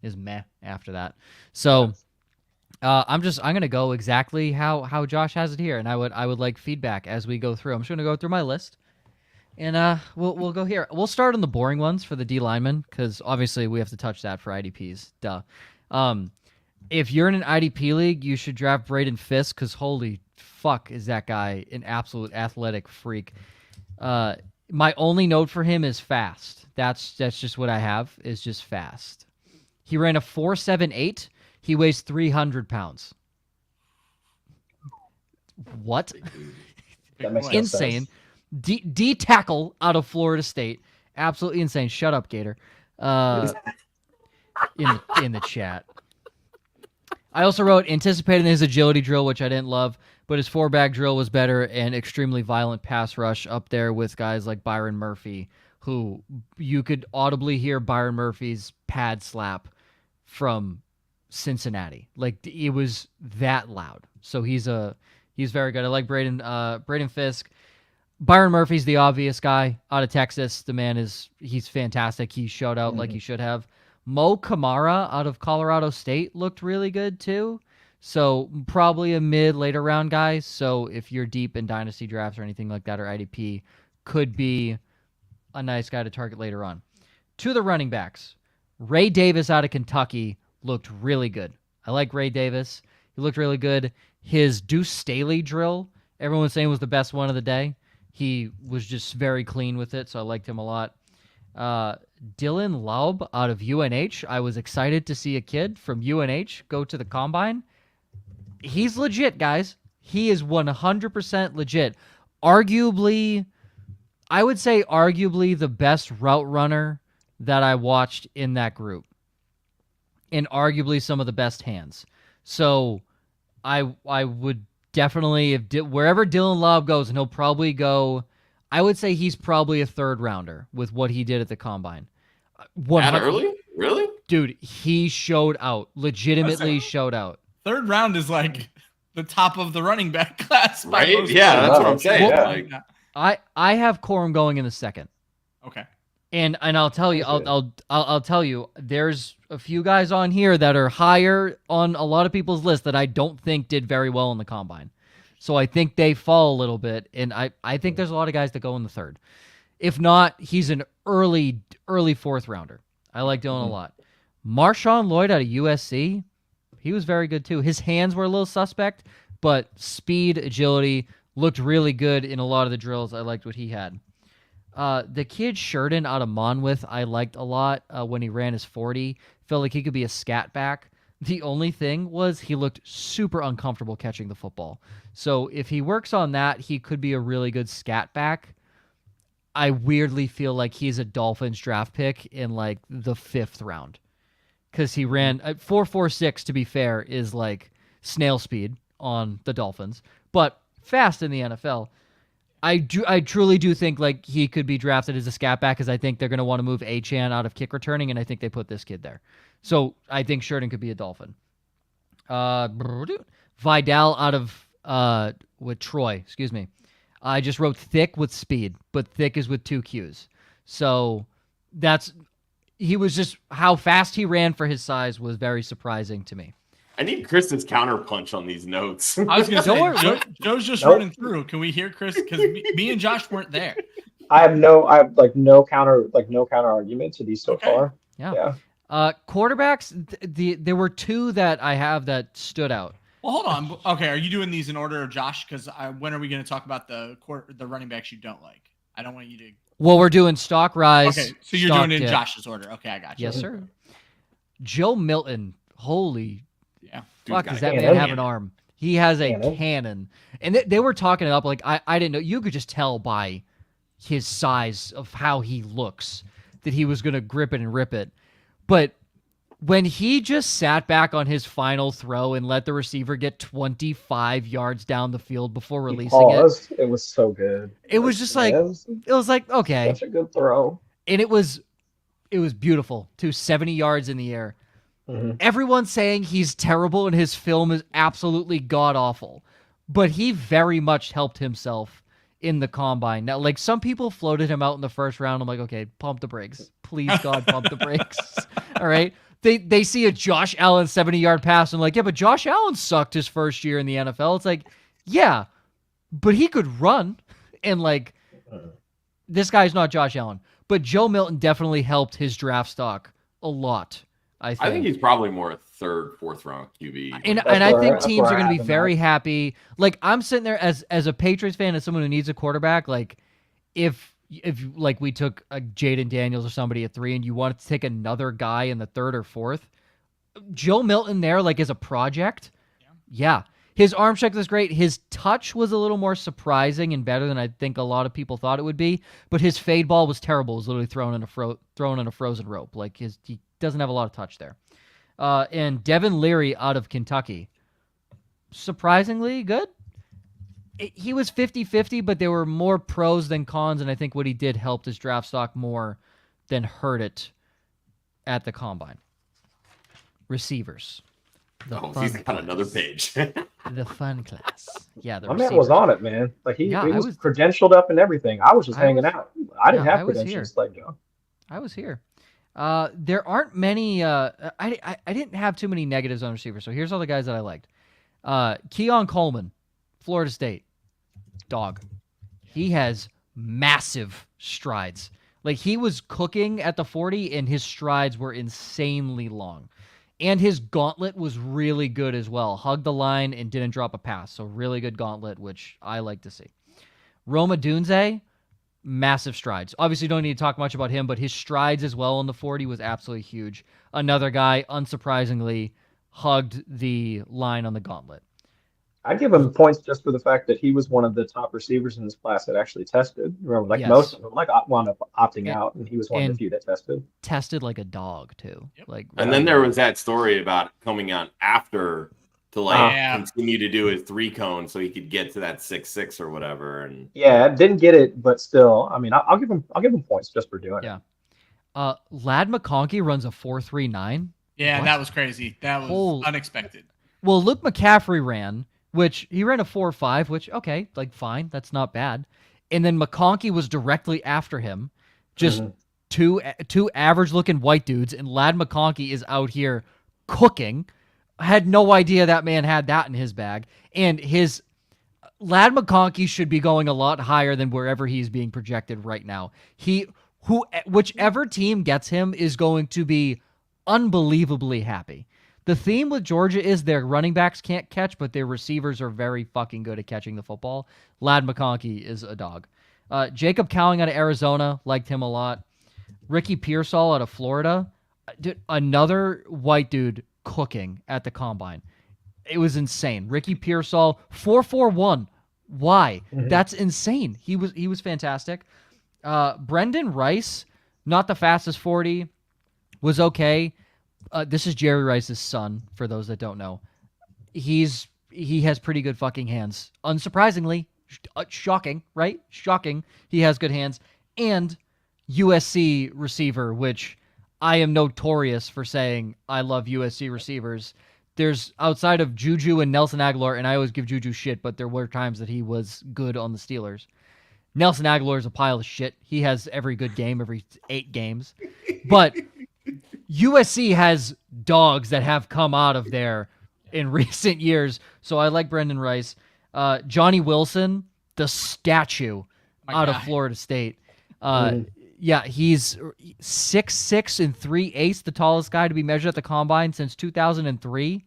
is meh after that. So I'm gonna go exactly how Josh has it here, and I would like feedback as we go through. I'm just gonna go through my list, and we'll go here. We'll start on the boring ones for the D linemen, because obviously we have to touch that for IDPs. Duh. If you're in an IDP league, you should draft Braden Fisk, because holy fuck is that guy an absolute athletic freak. My only note for him is fast. That's just what I have, is just fast. He ran a 4.78. He weighs 300 pounds. What? That makes no Insane. sense. D tackle out of Florida State. Absolutely insane. Shut up, Gator. In the chat. I also wrote anticipating his agility drill, which I didn't love, but his 4-bag drill was better, and extremely violent pass rush up there with guys like Byron Murphy, who you could audibly hear Byron Murphy's pad slap from Cincinnati. It was that loud. So he's very good. I like Braden Fisk. Byron Murphy's the obvious guy out of Texas. The man he's fantastic. He showed out like he should have. Mo Kamara out of Colorado State looked really good too. So probably a later round guy. So if you're deep in dynasty drafts or anything like that, or IDP, could be a nice guy to target later on. To the running backs, Ray Davis out of Kentucky looked really good. I like Ray Davis. He looked really good. His Deuce Staley drill, everyone was saying was the best one of the day. He was just very clean with it, so I liked him a lot. Dylan Laub out of UNH. I was excited to see a kid from UNH go to the combine. He's legit, guys. He is 100% legit. I would say arguably the best route runner that I watched in that group. And arguably some of the best hands. So I would definitely, wherever Dylan Laub goes, and he'll probably go, I would say he's probably a third rounder with what he did at the combine. That early? Really? Dude, he showed out. Legitimately showed out. Third round is like the top of the running back class. Right? Yeah, that's what I'm saying. I have Corum going in the second. Okay. And I'll tell you, I'll tell you, there's a few guys on here that are higher on a lot of people's list that I don't think did very well in the combine. So I think they fall a little bit, and I think there's a lot of guys that go in the third. If not, he's an early fourth rounder. I like Dylan a lot. Marshawn Lloyd out of USC, he was very good too. His hands were a little suspect, but speed, agility, looked really good in a lot of the drills. I liked what he had. The kid Sheridan out of Monmouth, I liked a lot when he ran his 40. Felt like he could be a scat back. The only thing was he looked super uncomfortable catching the football. So if he works on that, he could be a really good scat back. I weirdly feel like he's a Dolphins draft pick in like the 5th round. Because he ran 4.46, to be fair, is like snail speed on the Dolphins, but fast in the NFL. I truly do think like he could be drafted as a scat back because I think they're going to want to move Achane out of kick returning, and I think they put this kid there. So I think Sheridan could be a Dolphin. Vidal out of with Troy, excuse me. I just wrote thick with speed, but thick is with 2 Qs. So he was just how fast he ran for his size was very surprising to me. I need Chris's counterpunch on these notes. I was going to say, Joe's just running through. Can we hear Chris? Because me and Josh weren't there. I have no counter argument to these so far. Yeah. Quarterbacks, there were 2 that I have that stood out. Well, hold on. Okay, are you doing these in order, Josh? Because when are we going to talk about the running backs you don't like? I don't want you to. Well, we're doing stock rise. Okay, so you're doing it in Josh's order. Okay, I got you. Yes, sir. Joe Milton, holy fuck, does that man man have an arm? He has a cannon. And they were talking it up like I didn't know. You could just tell by his size of how he looks that he was going to grip it and rip it. But when he just sat back on his final throw and let the receiver get 25 yards down the field before releasing it was so good. It was just like, it was like, okay. Such a good throw. And it was beautiful too, 70 yards in the air. Mm-hmm. Everyone's saying he's terrible and his film is absolutely god-awful. But he very much helped himself in the combine. Now, like, some people floated him out in the first round. I'm like, okay, pump the brakes. Please, God, pump the brakes. All right? They see a Josh Allen 70-yard pass and like, yeah, but Josh Allen sucked his first year in the NFL. It's like, yeah, but he could run. And like, this guy's not Josh Allen. But Joe Milton definitely helped his draft stock a lot. I think he's probably more a 3rd, 4th round QB. And I think teams are going to be very happy. Like, I'm sitting there as a Patriots fan, as someone who needs a quarterback. Like, if like we took a Jaden Daniels or somebody at 3 and you wanted to take another guy in the 3rd or 4th, Joe Milton there, like, as a project. Yeah. His arm strength was great. His touch was a little more surprising and better than I think a lot of people thought it would be. But his fade ball was terrible. It was literally thrown in a frozen rope. Like, he doesn't have a lot of touch there. And Devin Leary out of Kentucky, surprisingly good. He was 50-50, but there were more pros than cons, and I think what he did helped his draft stock more than hurt it at the combine. Receivers. He's got another page. The fun class. Yeah, my man was on it, man. Like he was credentialed up and everything. I was just hanging out. I didn't have credentials like Joe. I was here. There aren't many. I didn't have too many negatives on receivers. So here's all the guys that I liked. Keon Coleman, Florida State, dog. He has massive strides. Like, he was cooking at the 40, and his strides were insanely long. And his gauntlet was really good as well. Hugged the line and didn't drop a pass. So really good gauntlet, which I like to see. Roma Dunze, massive strides. Obviously, don't need to talk much about him, but his strides as well on the 40 was absolutely huge. Another guy, unsurprisingly, hugged the line on the gauntlet. I give him points just for the fact that he was one of the top receivers in this class that actually tested. Remember, like most of them, like wound up opting out, and he was one of the few that tested. Tested like a dog too. Yep. Like, and then there was that story about coming out after to continue to do his 3 cone so he could get to that 6.6 or whatever. And didn't get it, but still, I mean, I'll give him points just for doing it. Lad McConkey runs a 4.39. Yeah, that was crazy. That was unexpected. Well, Luke McCaffrey ran. Which he ran a 4.5, which, okay, like, fine, that's not bad. And then McConkey was directly after him, just two average-looking white dudes, and Lad McConkey is out here cooking. I had no idea that man had that in his bag. And his Lad McConkey should be going a lot higher than wherever he's being projected right now. Whichever team gets him is going to be unbelievably happy. The theme with Georgia is their running backs can't catch, but their receivers are very fucking good at catching the football. Lad McConkey is a dog. Jacob Cowing out of Arizona, liked him a lot. Ricky Pearsall out of Florida. Dude, another white dude cooking at the combine. It was insane. Ricky Pearsall, 4.41. Why? Mm-hmm. That's insane. He was fantastic. Brendan Rice, not the fastest 40, was okay. This is Jerry Rice's son, for those that don't know. He has pretty good fucking hands. Unsurprisingly, shocking, right? Shocking. He has good hands. And USC receiver, which I am notorious for saying I love USC receivers. There's outside of Juju and Nelson Aguilar, and I always give Juju shit, but there were times that he was good on the Steelers. Nelson Aguilar is a pile of shit. He has every good game, every 8 games. But USC has dogs that have come out of there in recent years. So I like Brendan Rice. Johnny Wilson, the statue out of Florida State. Yeah, he's 6'6" and 3/8, the tallest guy to be measured at the combine since 2003.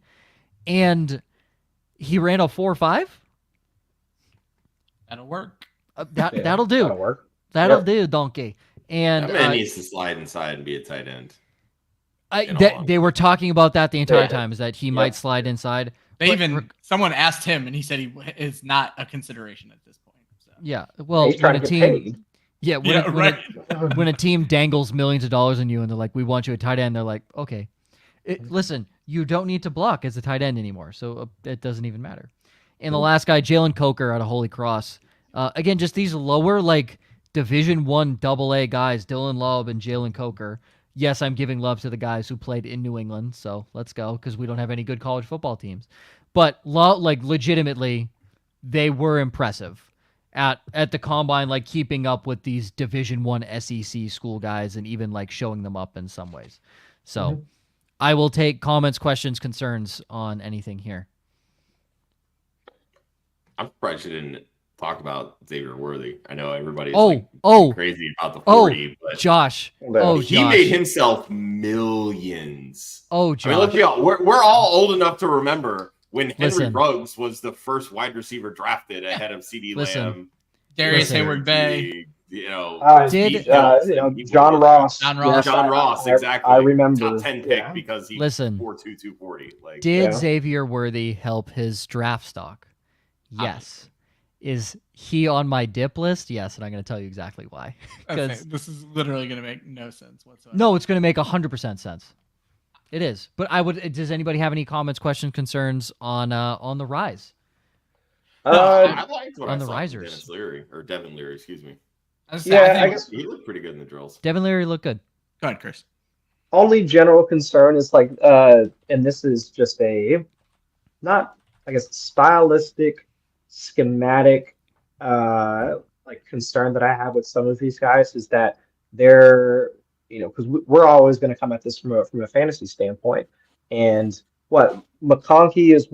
And he ran a 4.5? That'll work. That'll do. That'll work. That'll do, donkey. And that man needs to slide inside and be a tight end. They were talking about that the entire time, is that he might slide inside. Someone asked him, and he said he is not a consideration at this point. So. Yeah, well, he's trying to get paid. Yeah, when a team dangles millions of dollars on you and they're like, we want you a tight end, they're like, okay. Listen, you don't need to block as a tight end anymore, so it doesn't even matter. And the last guy, Jalen Coker out of Holy Cross. Again, just these lower, Division I AA guys, Dylan Loeb and Jalen Coker. Yes, I'm giving love to the guys who played in New England, so let's go, because we don't have any good college football teams. But, legitimately, they were impressive at the combine, keeping up with these Division I SEC school guys and even showing them up in some ways. So I will take comments, questions, concerns on anything here. I'm surprised you didn't talk about Xavier Worthy. I know everybody's crazy about the 40, but Josh. He made himself millions. Josh. I mean, let's be honest, we're all old enough to remember when Henry Ruggs was the first wide receiver drafted ahead of CeeDee Lamb, Darius Hayward-Bay. John Ross. John Ross, exactly. I remember. Top 10 pick because he 4.2, 240. Did Xavier Worthy help his draft stock? Yes. Is he on my dip list? Yes, and I'm going to tell you exactly why. Because this is literally going to make no sense whatsoever. No, it's going to make 100% sense. It is. But does anybody have any comments, questions, concerns on the rise? I liked what on I the saw risers. Devin Leary, excuse me. I guess he looked pretty good in the drills. Devin Leary looked good. Go ahead, Chris. Only general concern is and this is just stylistic, schematic, concern that I have with some of these guys is that they're, because we're always going to come at this from a fantasy standpoint. And McConkey is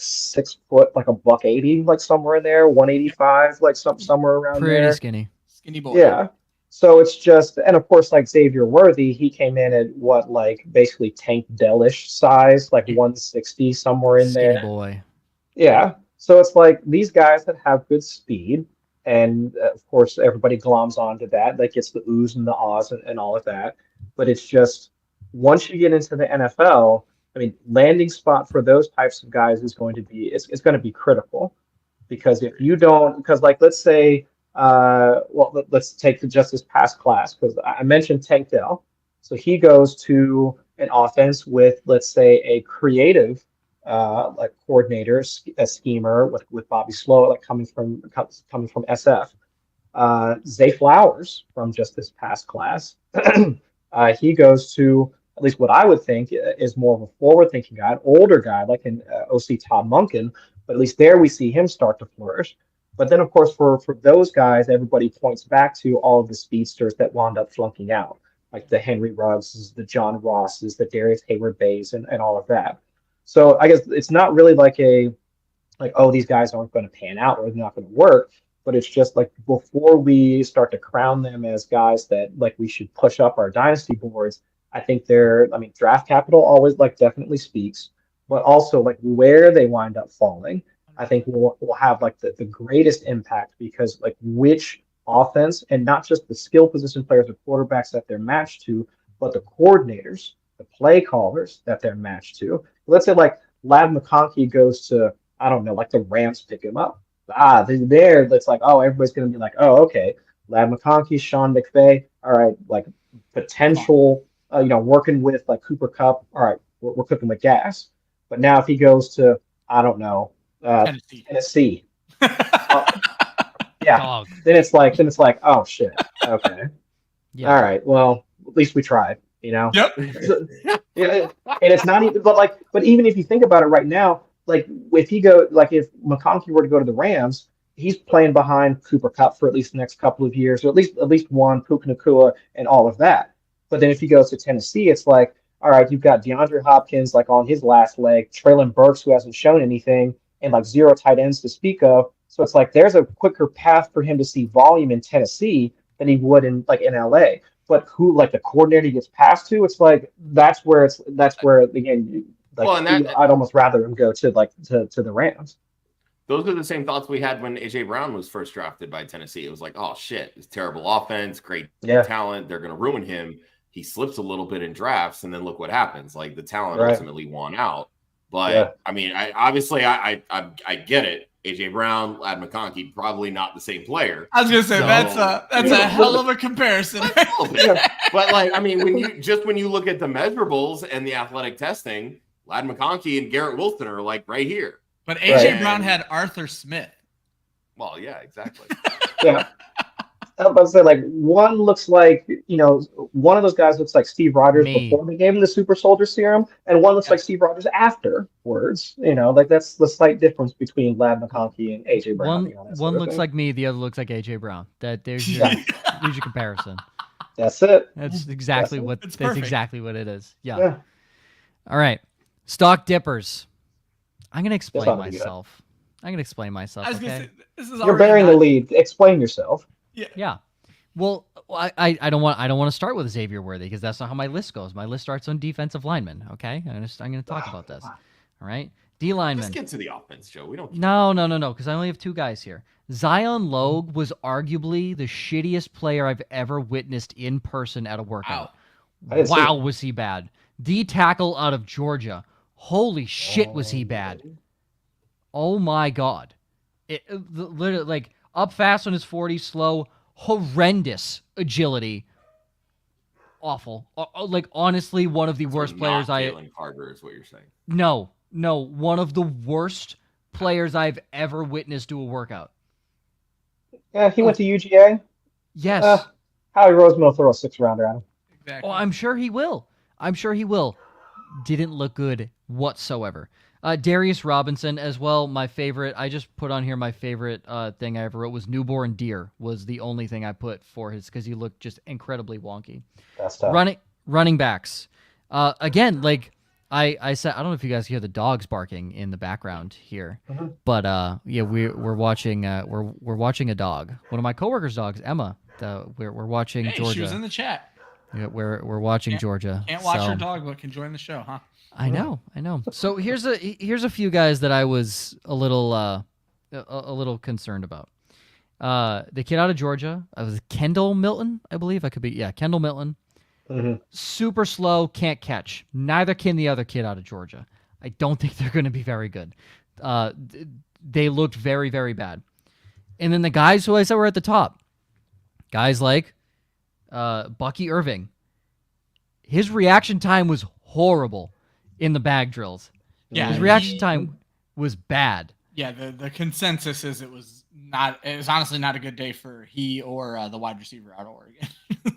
6 foot, $180, somewhere in there, 185, somewhere around there. Pretty skinny boy. Yeah. So it's just, and of course, Xavier Worthy, he came in at basically Tank Dell-ish size, 160, somewhere in there. Skinny boy. Yeah. So it's these guys that have good speed, and of course everybody gloms onto that. Gets the oohs and the ahs and all of that. But it's just once you get into the NFL, I mean, landing spot for those types of guys is going to be critical, because if you don't, because let's say, let's take just this past class, because I mentioned Tank Dell, so he goes to an offense with, let's say, a creative coordinator, a schemer with Bobby Slow, coming from SF. Zay Flowers from just this past class, he goes to, at least what I would think is more of a forward-thinking guy, an older guy like an OC Todd Monken, but at least there we see him start to flourish. But then, of course, for those guys, everybody points back to all of the speedsters that wound up flunking out, like the Henry Ruggses, the John Rosses, the Darius Hayward-Bays, and all of that. So I guess it's not really like, oh, these guys aren't going to pan out or they're not going to work. But it's just like before we start to crown them as guys that like we should push up our dynasty boards, I think draft capital always like definitely speaks, but also like where they wind up falling, I think will have like the greatest impact because like which offense and not just the skill position players or quarterbacks that they're matched to, but the coordinators, the play callers that they're matched to. Let's say like Ladd McConkey goes to, I don't know, like the Rams pick him up. There, it's like, oh, everybody's going to be like, oh, okay, Ladd McConkey, Sean McVay, all right, like potential, working with like Cooper Kupp, all right, we're cooking with gas. But now if he goes to, I don't know, Tennessee, yeah, then it's like, oh shit, okay, yeah. All right, well, at least we tried, Yep. Yeah, and it's not even, but even if you think about it right now. Like if McConkey were to go to the Rams, he's playing behind Cooper Kupp for at least the next couple of years, or at least one, Puka Nacua, and all of that. But then if he goes to Tennessee, it's like, all right, you've got DeAndre Hopkins like on his last leg, Treylon Burks who hasn't shown anything, and like zero tight ends to speak of. So it's like there's a quicker path for him to see volume in Tennessee than he would in LA. But who like the coordinator he gets passed to, it's like that's where again. I'd almost rather him go to the Rams. Those are the same thoughts we had when AJ Brown was first drafted by Tennessee. It was like, oh shit, it's terrible offense, great talent. They're going to ruin him. He slips a little bit in drafts, and then look what happens. Like the talent ultimately won out. But I mean, I get it. AJ Brown, Ladd McConkey, probably not the same player. I was gonna say that's a hell of a comparison. But like, I mean, when you look at the measurables and the athletic testing, Ladd McConkey and Garrett Wilson are like right here. But AJ Brown had Arthur Smith. Well, yeah, exactly. Yeah. I was about to say, like, one looks like, one of those guys looks like Steve Rogers before they gave him the super soldier serum, and one looks like Steve Rogers afterwards. Like that's the slight difference between Ladd McConkey and AJ Brown. One looks like me, the other looks like AJ Brown. There's your comparison. That's it. That's exactly what it is. Yeah. All right. Stock dippers. I'm gonna explain myself. I was gonna say, this is you're bearing the lead. Explain yourself. Yeah. Well, I don't want to start with Xavier Worthy because that's not how my list goes. My list starts on defensive linemen. Okay, I'm going to talk about this. All right, D linemen. Just get to the offense, Joe. We don't. No, because I only have two guys here. Zion Logue was arguably the shittiest player I've ever witnessed in person at a workout. Wow, was he bad? D tackle out of Georgia. Holy shit, was he bad? Oh my god, literally like. Up fast on his 40, slow, horrendous agility. Awful. Like, honestly, one of the worst players Jalen Carter is what you're saying. No. One of the worst players I've ever witnessed do a workout. Yeah, he went to UGA. Yes. Howie Roseman will throw a 6-rounder at him. Exactly. Oh, I'm sure he will. Didn't look good whatsoever. Darius Robinson as well, my favorite. I just put on here my favorite thing I ever wrote was newborn deer was the only thing I put for his because he looked just incredibly wonky. That's tough. Running backs. Again, like I said, I don't know if you guys hear the dogs barking in the background here, but we're watching we're watching a dog. One of my coworkers' dogs, Emma. We're watching Georgia. She was in the chat. Yeah, we're watching Georgia. Can't watch your dog, but can join the show, huh? I know. So here's a few guys that I was a little concerned about. The kid out of Georgia, I was Kendall Milton, I believe. I could be Kendall Milton. Mm-hmm. Super slow, can't catch. Neither can the other kid out of Georgia. I don't think they're going to be very good. They looked very, very bad. And then the guys who I said were at the top, guys like Bucky Irving. His reaction time was horrible in the bag drills. Yeah, his reaction time was bad. Yeah, the consensus is it was honestly not a good day for he or the wide receiver out of Oregon.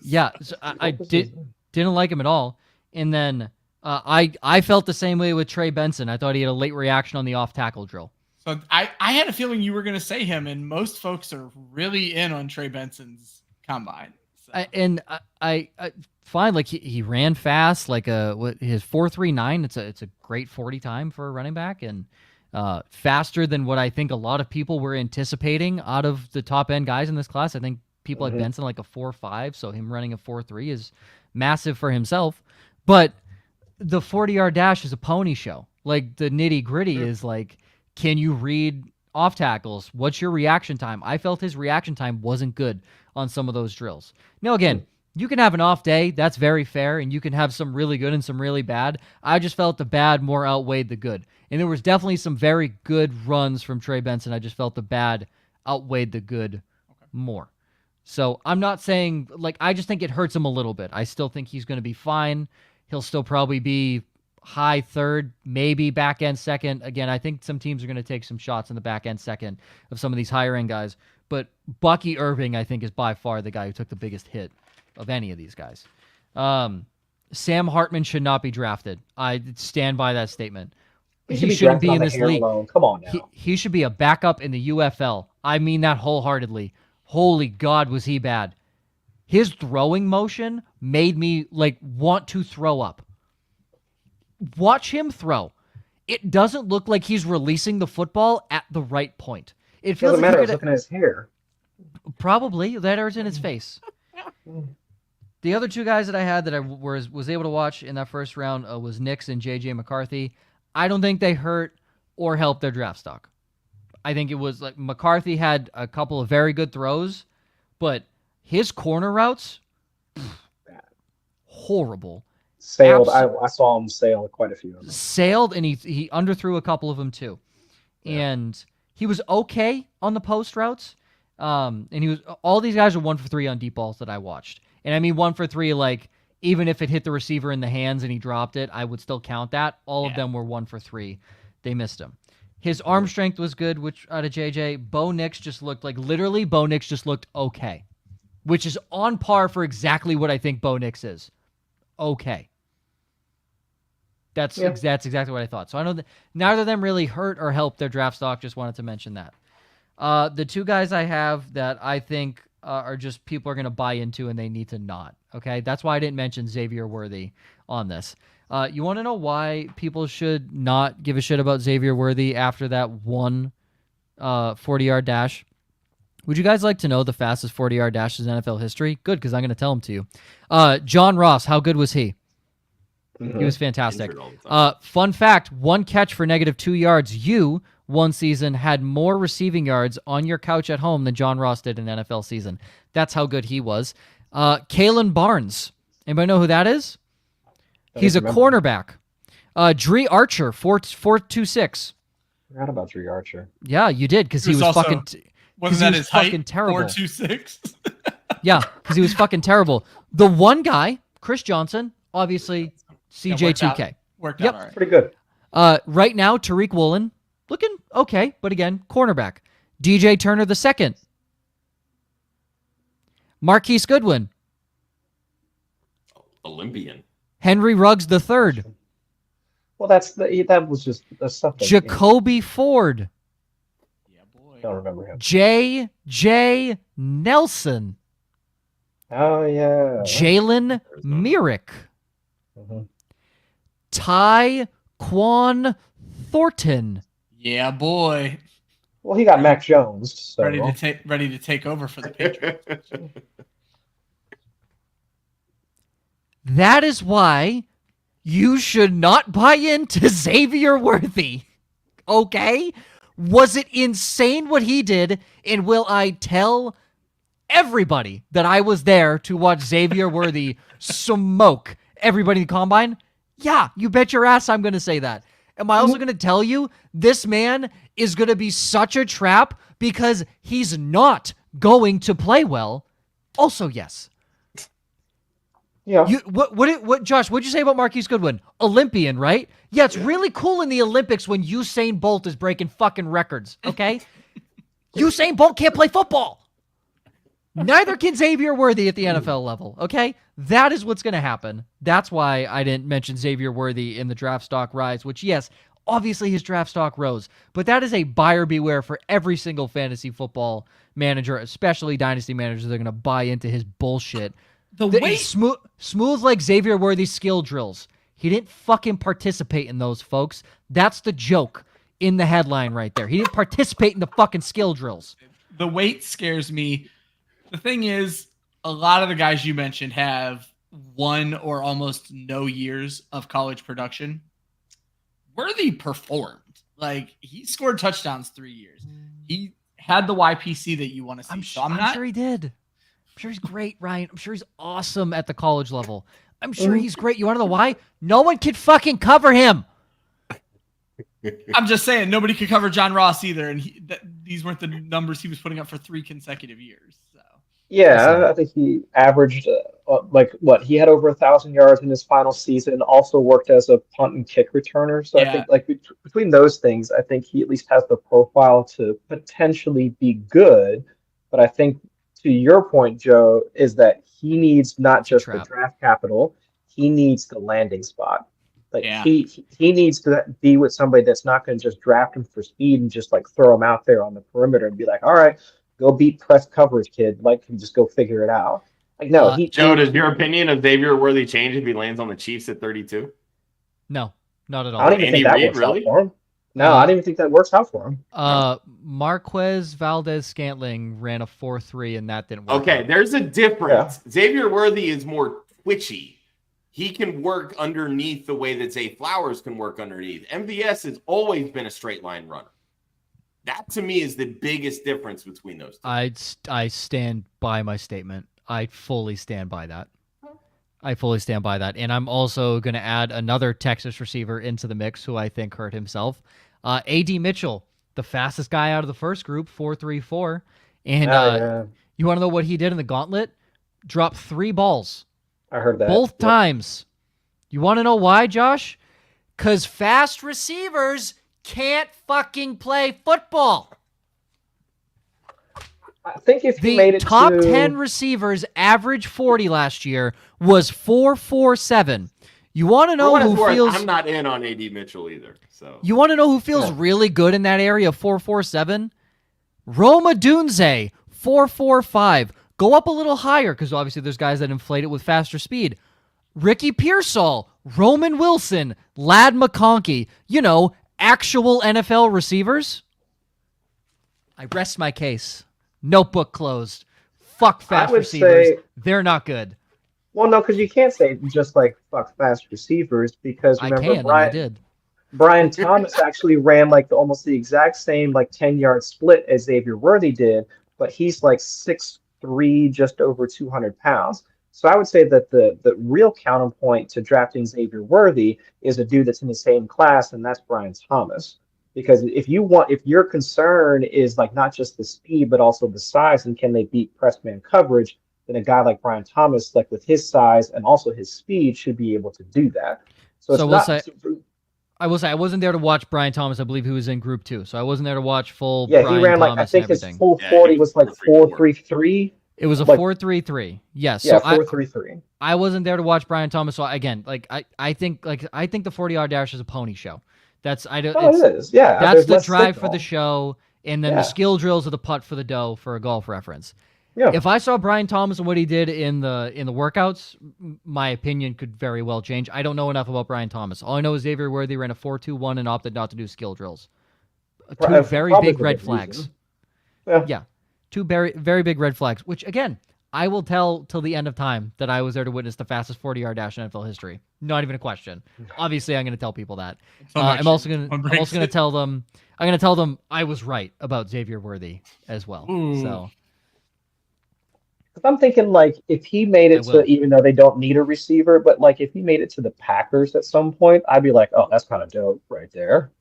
Yeah, so I didn't like him at all. And then I felt the same way with Trey Benson. I thought he had a late reaction on the off tackle drill. So I had a feeling you were going to say him, and most folks are really in on Trey Benson's combine. So. I fine, like he ran fast, like his 4.39. It's a great 40 time for a running back, and faster than what I think a lot of people were anticipating out of the top end guys in this class. I think people like Benson like a 4.5, so him running a 4.3 is massive for himself. But the 40-yard dash is a pony show. Like, the nitty-gritty is like, can you read off tackles? What's your reaction time? I felt his reaction time wasn't good on some of those drills. Now, again, you can have an off day. That's very fair, and you can have some really good and some really bad. I just felt the bad more outweighed the good. And there was definitely some very good runs from Trey Benson. I just felt the bad outweighed the good more. So I'm not saying, like, I just think it hurts him a little bit. I still think he's going to be fine. He'll still probably be high third, maybe back end second. Again, I think some teams are going to take some shots in the back end second of some of these higher end guys. But Bucky Irving, I think, is by far the guy who took the biggest hit of any of these guys. Sam Hartman should not be drafted. I stand by that statement. He shouldn't be in this league. Come on now. He should be a backup in the UFL. I mean that wholeheartedly. Holy God, was he bad. His throwing motion made me like want to throw up. Watch him throw. It doesn't look like he's releasing the football at the right point. It feels Doesn't like matter. I was looking at his hair. Probably. That hurts in his face. The other two guys that I had that I was able to watch in that first round was Nix and J.J. McCarthy. I don't think they hurt or helped their draft stock. I think it was like McCarthy had a couple of very good throws, but his corner routes, horrible. Sailed. I saw him sail quite a few of them. Sailed, and he underthrew a couple of them too. Yeah. And he was okay on the post routes. And he was all these guys are 1 for 3 on deep balls that I watched. And I mean 1 for 3, like even if it hit the receiver in the hands and he dropped it, I would still count that. All of them were 1 for 3. They missed him. His arm strength was good, which out of JJ. Bo Nix just looked like Bo Nix just looked okay, which is on par for exactly what I think Bo Nix is. Okay. That's exactly what I thought. So I know that neither of them really hurt or helped their draft stock. Just wanted to mention that. The two guys I have that I think are just people are going to buy into and they need to not. Okay, that's why I didn't mention Xavier Worthy on this. You want to know why people should not give a shit about Xavier Worthy after that one 40-yard dash? Would you guys like to know the fastest 40-yard dash in NFL history? Good, because I'm going to tell them to you. John Ross, how good was he? Mm-hmm. He was fantastic. Fun fact, 1 catch for -2 yards. You, one season, had more receiving yards on your couch at home than John Ross did in an NFL season. That's how good he was. Kalen Barnes. Anybody know who that is? He's a cornerback. Dree Archer, 4.26. Forgot about Dree Archer. Yeah, you did, because he was also, fucking... Wasn't that his height? Fucking terrible. 4.26? Yeah, because he was fucking terrible. The one guy, Chris Johnson, obviously CJ2K. Worked out all right. Pretty good. Right now, Tariq Woolen, looking okay, but again, cornerback. DJ Turner II. Marquise Goodwin. Olympian. Henry Ruggs III. Well, that was just stuff. Jacoby Ford. Yeah, boy. Don't remember him. J.J. Nelson. Oh, yeah. Jalen Myrick. Mm-hmm. Ty Quan Thornton. Yeah, boy. Well, he got Mac Jones. So. Ready to take over for the Patriots. That is why you should not buy into Xavier Worthy. Okay? Was it insane what he did? And will I tell everybody that I was there to watch Xavier Worthy smoke everybody in the combine? Yeah, you bet your ass I'm going to say that. Am I also going to tell you this man is going to be such a trap because he's not going to play well? Also, yes. Yeah. What, Josh, what'd you say about Marquise Goodwin? Olympian, right? Yeah, it's really cool in the Olympics when Usain Bolt is breaking fucking records, okay? Usain Bolt can't play football. Neither can Xavier Worthy at the NFL level, okay? That is what's going to happen. That's why I didn't mention Xavier Worthy in the draft stock rise, which, yes, obviously his draft stock rose, but that is a buyer beware for every single fantasy football manager, especially dynasty managers. They're going to buy into his bullshit. The way smooth like Xavier Worthy skill drills. He didn't fucking participate in those, folks. That's the joke. in the headline right there. He didn't participate in the fucking skill drills. The weight scares me. The thing is, a lot of the guys you mentioned have 1 or almost no years of college production. Worthy performed. Like, he scored touchdowns 3 years. He had the YPC that you want to see. I'm sure he did. I'm sure he's great, Ryan. I'm sure he's awesome at the college level. I'm sure he's great. You want to know why? No one can fucking cover him. I'm just saying, nobody could cover John Ross either, and these weren't the numbers he was putting up for 3 consecutive years. So yeah, I think he averaged he had over 1,000 yards in his final season. Also worked as a punt and kick returner. So I think between those things, I think he at least has the profile to potentially be good. But I think to your point, Joe, is that he needs not just the draft capital, he needs the landing spot. Like he needs to be with somebody that's not going to just draft him for speed and just like throw him out there on the perimeter and be like, all right, go beat press coverage, kid. Like, just go figure it out. Like, no, Joe, does your opinion of Xavier Worthy change if he lands on the Chiefs at 32? No, not at all. I don't even think that works out for him. No, I don't even think that works out for him. Marquez Valdez-Scantling ran a 4.3, and that didn't work. Okay, there's a difference. Yeah. Xavier Worthy is more twitchy. He can work underneath the way that Zay Flowers can work underneath. MVS has always been a straight line runner. That, to me, is the biggest difference between those two. I stand by my statement. I fully stand by that. And I'm also going to add another Texas receiver into the mix who I think hurt himself. A.D. Mitchell, the fastest guy out of the first group, 4.34. And you want to know what he did in the gauntlet? Dropped 3 balls. I heard that. Both times. You want to know why, Josh? Because fast receivers can't fucking play football. I think if he made it top 10 receivers average 40 last year was 4.47. You want to know who feels? I'm not in on AD Mitchell either. So you want to know who feels really good in that area? 4.47. Roma Dunze 4.45. Go up a little higher because obviously there's guys that inflate it with faster speed. Ricky Pearsall, Roman Wilson, Ladd McConkey. You know, actual NFL receivers. I rest my case. Notebook closed. Fuck fast receivers. They're not good. Well, no, because you can't say just like fuck fast receivers because remember Brian Thomas actually ran like almost the exact same like 10-yard split as Xavier Worthy did, but he's like 6'3", just over 200 pounds. So I would say that the real counterpoint to drafting Xavier Worthy is a dude that's in the same class, and that's Brian Thomas. Because if your concern is like not just the speed but also the size and can they beat press man coverage, then a guy like Brian Thomas, like with his size and also his speed, should be able to do that. I will say I wasn't there to watch Brian Thomas. I believe he was in Group 2, so I wasn't there to watch full. Yeah, Brian he ran Thomas like I think his full 40 was like 4.33. It was a 4.33. Yes. Yeah, so 4.33. I wasn't there to watch Brian Thomas. So again, like I think the 40-yard dash is a pony show. That's it is. Yeah, that's the drive for the show, and then the skill drills are the putt for the dough for a golf reference. Yeah. If I saw Brian Thomas and what he did in the workouts, my opinion could very well change. I don't know enough about Brian Thomas. All I know is Xavier Worthy ran a 4.21 and opted not to do skill drills. Two very big red flags. Yeah. Two very, very big red flags, which, again, I will tell till the end of time that I was there to witness the fastest 40-yard dash in NFL history. Not even a question. Obviously, I'm going to tell people that. I'm also going to tell them. I'm going to tell them I was right about Xavier Worthy as well. Ooh. So, I'm thinking like if he made it to, even though they don't need a receiver, but like if he made it to the Packers at some point, I'd be like, oh, that's kind of dope right there.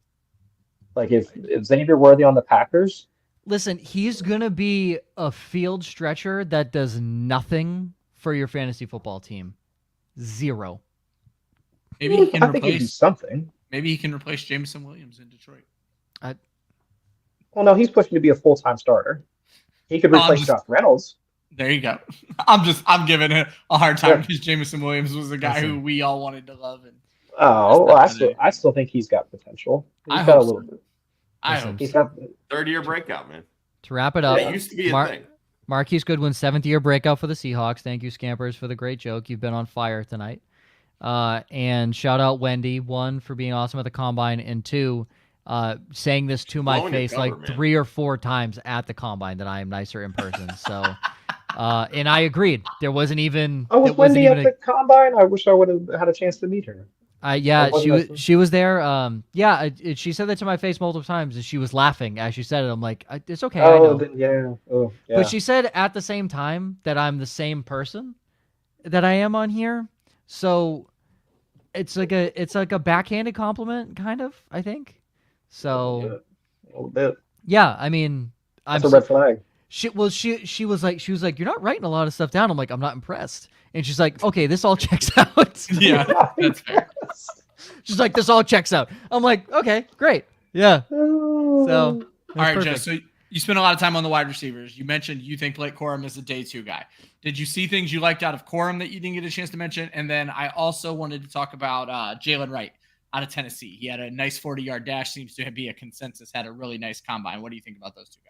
Like if Xavier Worthy on the Packers. Listen, he's going to be a field stretcher that does nothing for your fantasy football team. Zero. Maybe he can I think he'd do something. Maybe he can replace Jameson Williams in Detroit. Well, no, he's pushing to be a full-time starter. He could replace Josh Reynolds. There you go. I'm giving it a hard time because Jameson Williams was a guy who we all wanted to love. And I still think he's got potential. He's got a little bit. I hope he's got third-year breakout, man. To wrap it up, it used to be a thing. Marquise Goodwin's 7th-year breakout for the Seahawks. Thank you, Scampers, for the great joke. You've been on fire tonight. And shout out Wendy, 1, for being awesome at the Combine, and 2, saying this to my Blowing your face cover, like man. 3 or 4 times at the combine that I am nicer in person. So, and I agreed. There wasn't even. Oh, was it wasn't Wendy even at the combine? I wish I would have had a chance to meet her. yeah, wasn't she was there. She said that to my face multiple times, and she was laughing as she said it. I'm like, it's okay. I know. Then yeah. Oh, yeah. But she said at the same time that I'm the same person that I am on here. So it's like a backhanded compliment, kind of, I think. So a little bit. yeah, I mean, That's a red flag. She was like, you're not writing a lot of stuff down. I'm like, I'm not impressed. And she's like, okay, this all checks out. Yeah, that's fair. She's like, this all checks out. I'm like, okay, great. Yeah. So All right, Joe. So you spent a lot of time on the wide receivers. You mentioned you think Blake Corum is a day 2 guy. Did you see things you liked out of Corum that you didn't get a chance to mention? And then I also wanted to talk about Jaylen Wright out of Tennessee. He had a nice 40-yard dash. Seems to be a consensus. Had a really nice combine. What do you think about those 2 guys?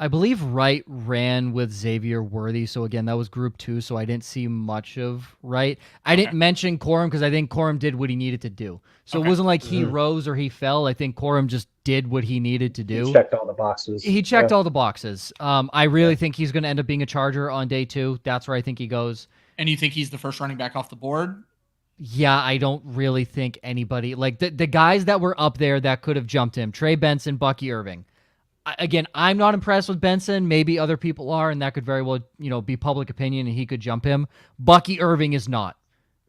I believe Wright ran with Xavier Worthy. So again, that was group 2. So I didn't see much of Wright. I didn't mention Corum because I think Corum did what he needed to do. So it wasn't like he rose or he fell. I think Corum just did what he needed to do. He checked all the boxes. He checked all the boxes. I really think he's going to end up being a Charger on day 2. That's where I think he goes. And you think he's the first running back off the board? Yeah, I don't really think anybody like the guys that were up there that could have jumped him. Trey Benson, Bucky Irving. Again, I'm not impressed with Benson. Maybe other people are, and that could very well, be public opinion, and he could jump him. Bucky Irving is not.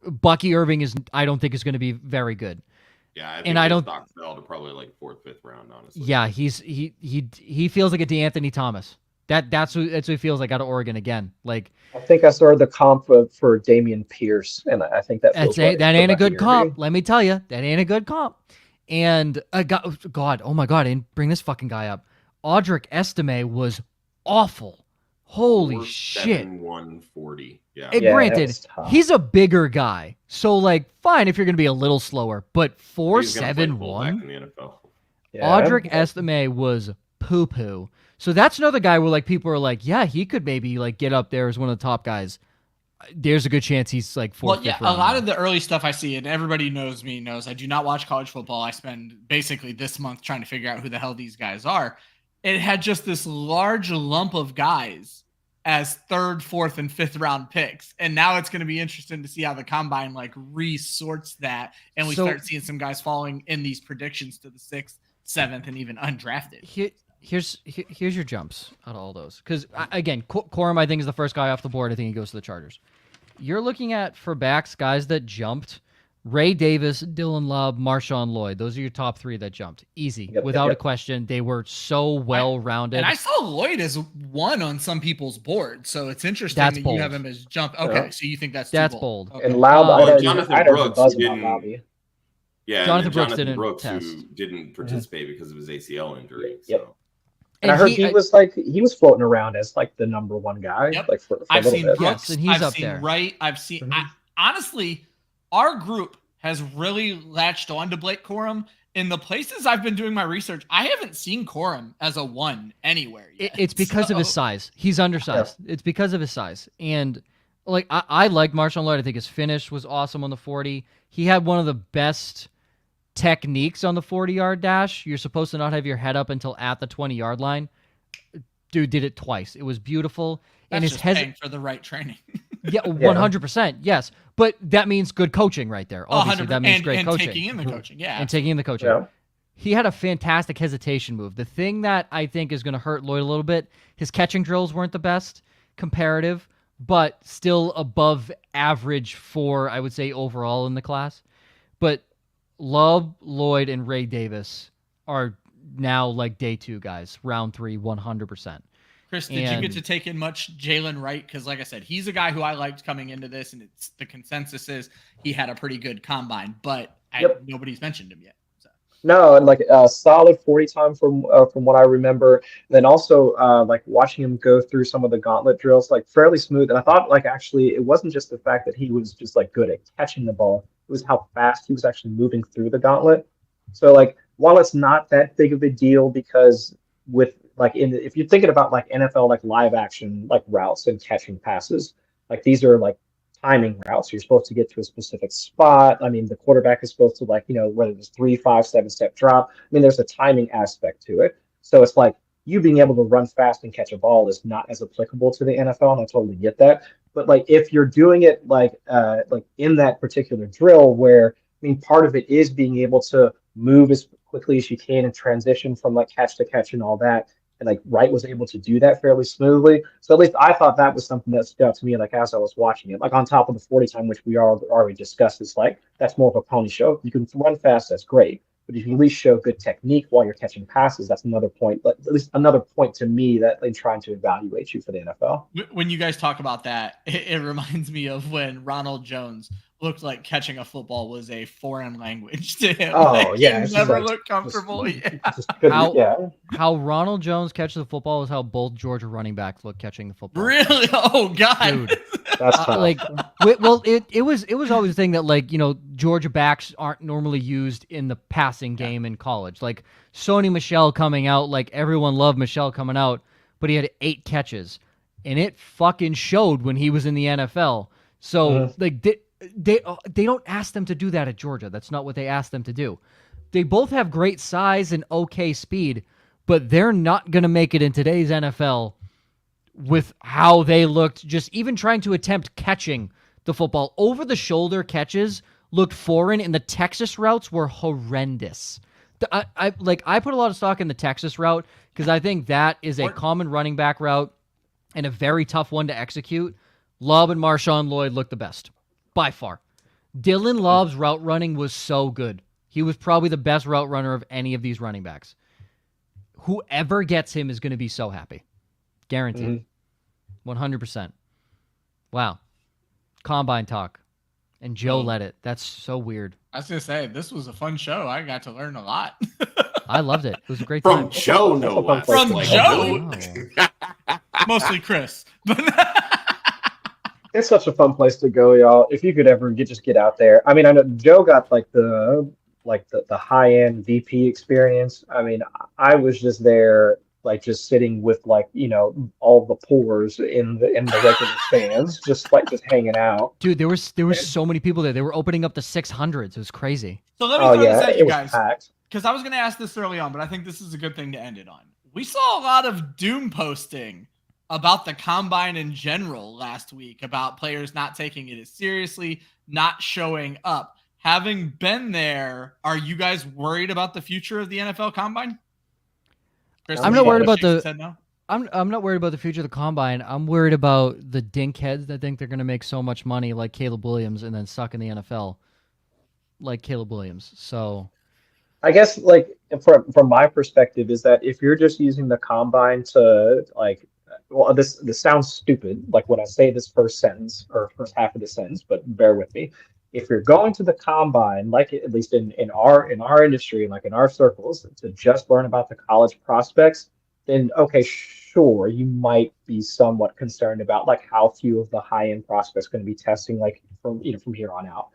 Bucky Irving I don't think is going to be very good. Yeah, I don't. Stock fell to probably like 4th, 5th round, honestly. Yeah, he feels like a DeAnthony Thomas. That's what he feels like out of Oregon again. Like I think I started the comp for Damian Pierce, and I think that feels right. That ain't a good comp. Let me tell you, that ain't a good comp. And God, oh my God, and bring this fucking guy up. Audric Estime was awful. Holy shit. 140. Yeah. Granted, he's a bigger guy. So like fine if you're going to be a little slower, but 4.71 in the NFL. Audric Estime was poo-poo. So that's another guy where like people are like, yeah, he could maybe like get up there as one of the top guys. There's a good chance he's like 4th. Well, yeah, a lot of the early stuff I see, and everybody knows I do not watch college football. I spend basically this month trying to figure out who the hell these guys are. It had just this large lump of guys as 3rd, 4th, and 5th round picks. And now it's going to be interesting to see how the combine like resorts that. And we start seeing some guys falling in these predictions to the 6th, 7th, and even undrafted. Here's your jumps out of all those. Because again, Corum I think is the first guy off the board. I think he goes to the Chargers. You're looking at for backs, guys that jumped. Ray Davis, Dylan Love, Marshawn Lloyd. Those are your top 3 that jumped. Easy. Without a question. They were so well-rounded. And I saw Lloyd as 1 on some people's board. So it's interesting that bold. You have him as jump. Okay, so you think that's bold. Okay. And Loud, Jonathan Brooks didn't. Yeah, Jonathan Brooks test. who didn't participate because of his ACL injury. Yep. So. And I heard he was floating around as like the number 1 guy. Yep. Like for I've seen bit. Brooks, and he's I've up seen there. Wright. I've seen. Honestly, our group has really latched on to Blake Corum. In the places I've been doing my research, I haven't seen Corum as a 1 anywhere yet. It's because of his size. He's undersized. Yeah. It's because of his size. And like I like Marshawn Lloyd. I think his finish was awesome on the 40. He had one of the best techniques on the 40-yard dash. You're supposed to not have your head up until at the 20-yard line. Dude did it twice. It was beautiful. That's and his just paying for the right training. Yeah, 100%. Yes. But that means good coaching right there. Obviously, that means great coaching. And taking in the coaching, yeah. And taking in the coaching. Yeah. He had a fantastic hesitation move. The thing that I think is going to hurt Lloyd a little bit, his catching drills weren't the best comparative, but still above average for, I would say, overall in the class. But Love, Lloyd, and Ray Davis are now like day 2 guys, round 3, 100%. Chris, did you get to take in much Jaylen Wright? Because like I said, he's a guy who I liked coming into this, and it's the consensus is he had a pretty good combine, but nobody's mentioned him yet. So. No, and like a solid 40 time from what I remember. And then also like watching him go through some of the gauntlet drills, like fairly smooth. And I thought like actually it wasn't just the fact that he was just like good at catching the ball. It was how fast he was actually moving through the gauntlet. So like while it's not that big of a deal because with like if you're thinking about like NFL like live action like routes and catching passes, like these are like timing routes. You're supposed to get to a specific spot. I mean, the quarterback is supposed to, like, whether it's 3, 5, 7-step drop. I mean, there's a timing aspect to it. So it's like you being able to run fast and catch a ball is not as applicable to the NFL, and I totally get that. But like if you're doing it like in that particular drill where, I mean, part of it is being able to move as quickly as you can and transition from like catch to catch and all that. And like Wright was able to do that fairly smoothly. So at least I thought that was something that stood out to me, like as I was watching it, like on top of the 40 time, which we already discussed, is like that's more of a pony show. You can run fast, that's great. But if you at least show good technique while you're catching passes, that's another point, at least another point to me that they're trying to evaluate you for the NFL. When you guys talk about that, it reminds me of when Ronald Jones looked like catching a football was a foreign language to him. Oh, like, yeah. He never looked comfortable. How Ronald Jones catches the football is how both Georgia running backs look catching the football. Really? Oh, God. Dude. That's tough. It was always a thing that Georgia backs aren't normally used in the passing game in college. Like Sony Michel coming out, like everyone loved Michel coming out, but he had 8 catches, and it fucking showed when he was in the NFL. So they don't ask them to do that at Georgia. That's not what they asked them to do. They both have great size and okay speed, but they're not going to make it in today's NFL with how they looked, just even trying to attempt catching the football. Over-the-shoulder catches looked foreign, and the Texas routes were horrendous. I put a lot of stock in the Texas route because I think that is a common running back route and a very tough one to execute. Lobb and Marshawn Lloyd looked the best, by far. Dylan Lobb's route running was so good. He was probably the best route runner of any of these running backs. Whoever gets him is going to be so happy. Guaranteed. 100%. Wow. Combine talk. And Joe led it. That's so weird. I was going to say, this was a fun show. I got to learn a lot. I loved it. It was a great From time. Joe, no less. From Like, Joe? Oh. Mostly Chris. It's such a fun place to go, y'all. If you could ever get out there. I mean, I know Joe got like the high-end VP experience. I mean, I was just there, like just sitting with like, all the poors in the regular stands, just hanging out. Dude, there was so many people there. They were opening up the 600s. It was crazy. So let me throw this at you guys. Packed. Because I was going to ask this early on, but I think this is a good thing to end it on. We saw a lot of doom posting about the combine in general last week, about players not taking it as seriously, not showing up. Having been there, are you guys worried about the future of the NFL combine? Chris, I'm not worried about no? I'm not worried about the future of the combine. I'm worried about the dinkheads that think they're going to make so much money like Caleb Williams and then suck in the NFL like Caleb Williams. So I guess like from my perspective is that if you're just using the combine to like, well, this sounds stupid, like when I say this first sentence or first half of the sentence, but bear with me. If you're going to the combine, like at least in our industry and like in our circles, to just learn about the college prospects, then okay, sure, you might be somewhat concerned about like how few of the high-end prospects going to be testing like from here on out.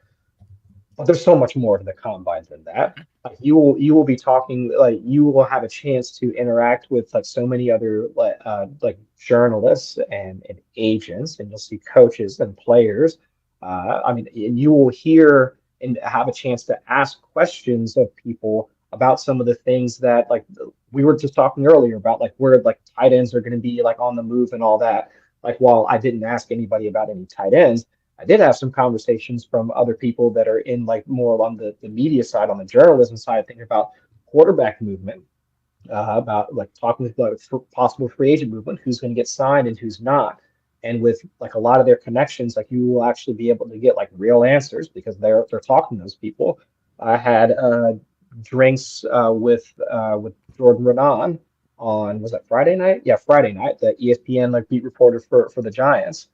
But there's so much more to the combine than that. Like you will be talking, like you will have a chance to interact with like so many other like journalists and agents, and you'll see coaches and players. I mean, and you will hear and have a chance to ask questions of people about some of the things that like we were just talking earlier about, like where like tight ends are going to be like on the move and all that. Like while I didn't ask anybody about any tight ends, I did have some conversations from other people that are in like more on the media side, on the journalism side, thinking about quarterback movement, about like talking about possible free agent movement, who's going to get signed and who's not. And with like a lot of their connections, like you will actually be able to get like real answers because they're talking to those people. I had drinks with Jordan Renan on, was that Friday night? Yeah, Friday night. The ESPN like beat reporter for the Giants.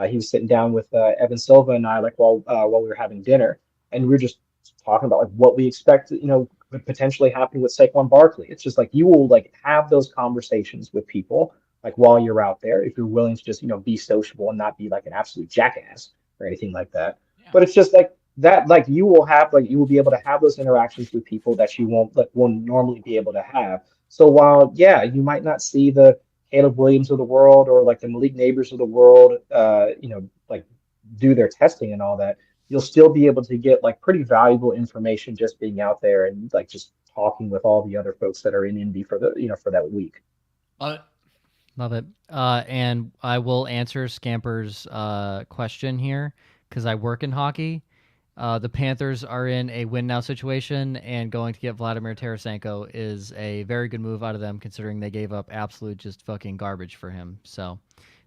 He was sitting down with Evan Silva and I like while we were having dinner, and we were just talking about like what we expect, could potentially happen with Saquon Barkley. It's just like you will like have those conversations with people like while you're out there, if you're willing to just be sociable and not be like an absolute jackass or anything like that. Yeah. But it's just like that, like you will be able to have those interactions with people that you won't normally be able to have. So while you might not see the Caleb Williams of the world or like the Malik Neighbors of the world, like do their testing and all that, you'll still be able to get like pretty valuable information just being out there and like just talking with all the other folks that are in Indy for for that week. Love it. And I will answer Scamper's question here because I work in hockey. The Panthers are in a win now situation, and going to get Vladimir Tarasenko is a very good move out of them, considering they gave up absolute just fucking garbage for him. So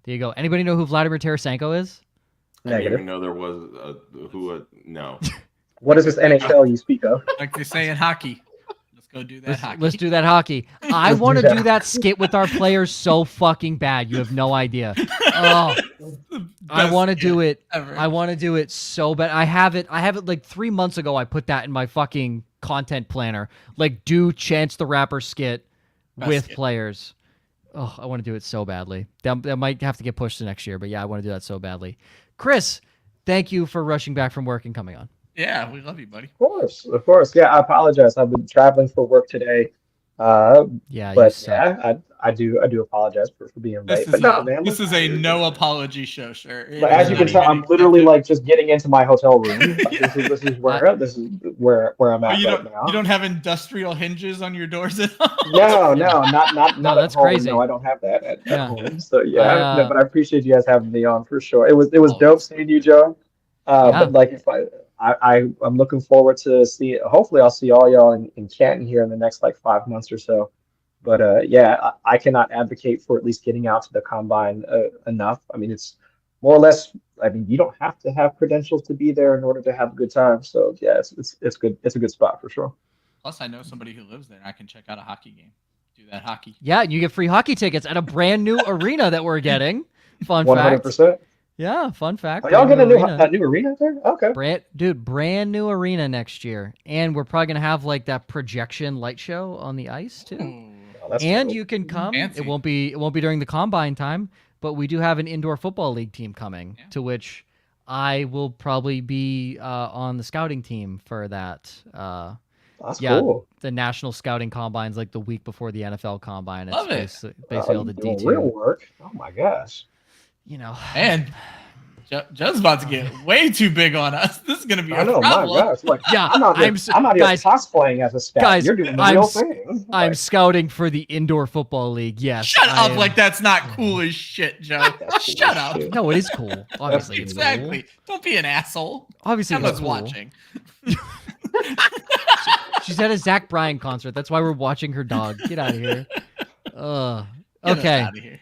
there you go. Anybody know who Vladimir Tarasenko is? I didn't even know there was no. What is this NHL you speak of? Like they say in hockey. Let's go do that hockey. Let's do that hockey. I want to do that skit with our players so fucking bad. You have no idea. Oh, I want to do it. Ever. I want to do it so bad. I have it like 3 months ago. I put that in my fucking content planner. Like, do Chance the Rapper skit with players. Oh, I want to do it so badly. That might have to get pushed to next year, but yeah, I want to do that so badly. Chris, thank you for rushing back from work and coming on. Yeah, we love you, buddy. Of course. Yeah, I apologize. I've been traveling for work today. But I do apologize for being late. This is a no apology show, sir. But as you can tell, I'm literally like just getting into my hotel room. Like, this is where I'm at right now. You don't have industrial hinges on your doors at all? No, not that's at home. crazy. No, I don't have that at home. So but I appreciate you guys having me on for sure. It was dope seeing you, Joe. But like if I'm looking forward to see. Hopefully, I'll see all y'all in Canton here in the next like 5 months or so. But I cannot advocate for at least getting out to the combine enough. I mean, it's more or less. I mean, you don't have to have credentials to be there in order to have a good time. So yeah, it's good. It's a good spot for sure. Plus, I know somebody who lives there. I can check out a hockey game. Do that hockey. Yeah, you get free hockey tickets at a brand new arena that we're getting. Fun 100%. fact. Yeah, fun fact. Are y'all getting a new arena there? Okay. Brand new arena next year. And we're probably going to have like that projection light show on the ice too. Oh, and cool. You can come. Fancy. It won't be during the combine time, but we do have an indoor football league team coming to which I will probably be on the scouting team for that. That's cool. The national scouting combines like the week before the NFL combine. Love it's basically all the doing D2. real work. Oh my gosh. You know, and Joe's about to get way too big on us. This is going to be a problem. My gosh. Like, yeah, I'm not here cosplaying as a scout. Guys, you're doing the real thing. I'm scouting for the indoor football league. Yes. Shut up! Like that's not cool as shit, Joe. Shut up. Shit. No, it is cool. Obviously, it's exactly. cool. Don't be an asshole. Obviously, Emma's cool. watching. She's at a Zach Bryan concert. That's why we're watching her dog. Get out of here. Okay. Out of here.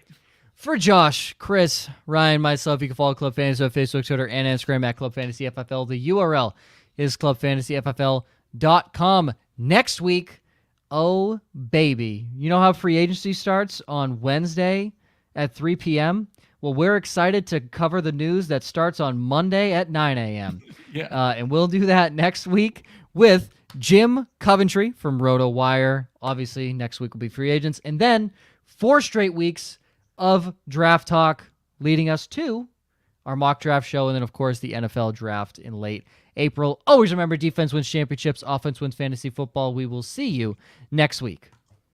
For Josh, Chris, Ryan, myself, you can follow Club Fantasy on Facebook, Twitter, and Instagram at Club Fantasy FFL. The URL is clubfantasyffl.com. Next week, oh baby, you know how free agency starts on Wednesday at 3 p.m.? Well, we're excited to cover the news that starts on Monday at 9 a.m. And we'll do that next week with Jim Coventry from RotoWire. Obviously, next week will be free agents. And then 4 straight weeks of draft talk leading us to our mock draft show. And then, of course, the NFL draft in late April. Always remember, defense wins championships, offense wins fantasy football. We will see you next week.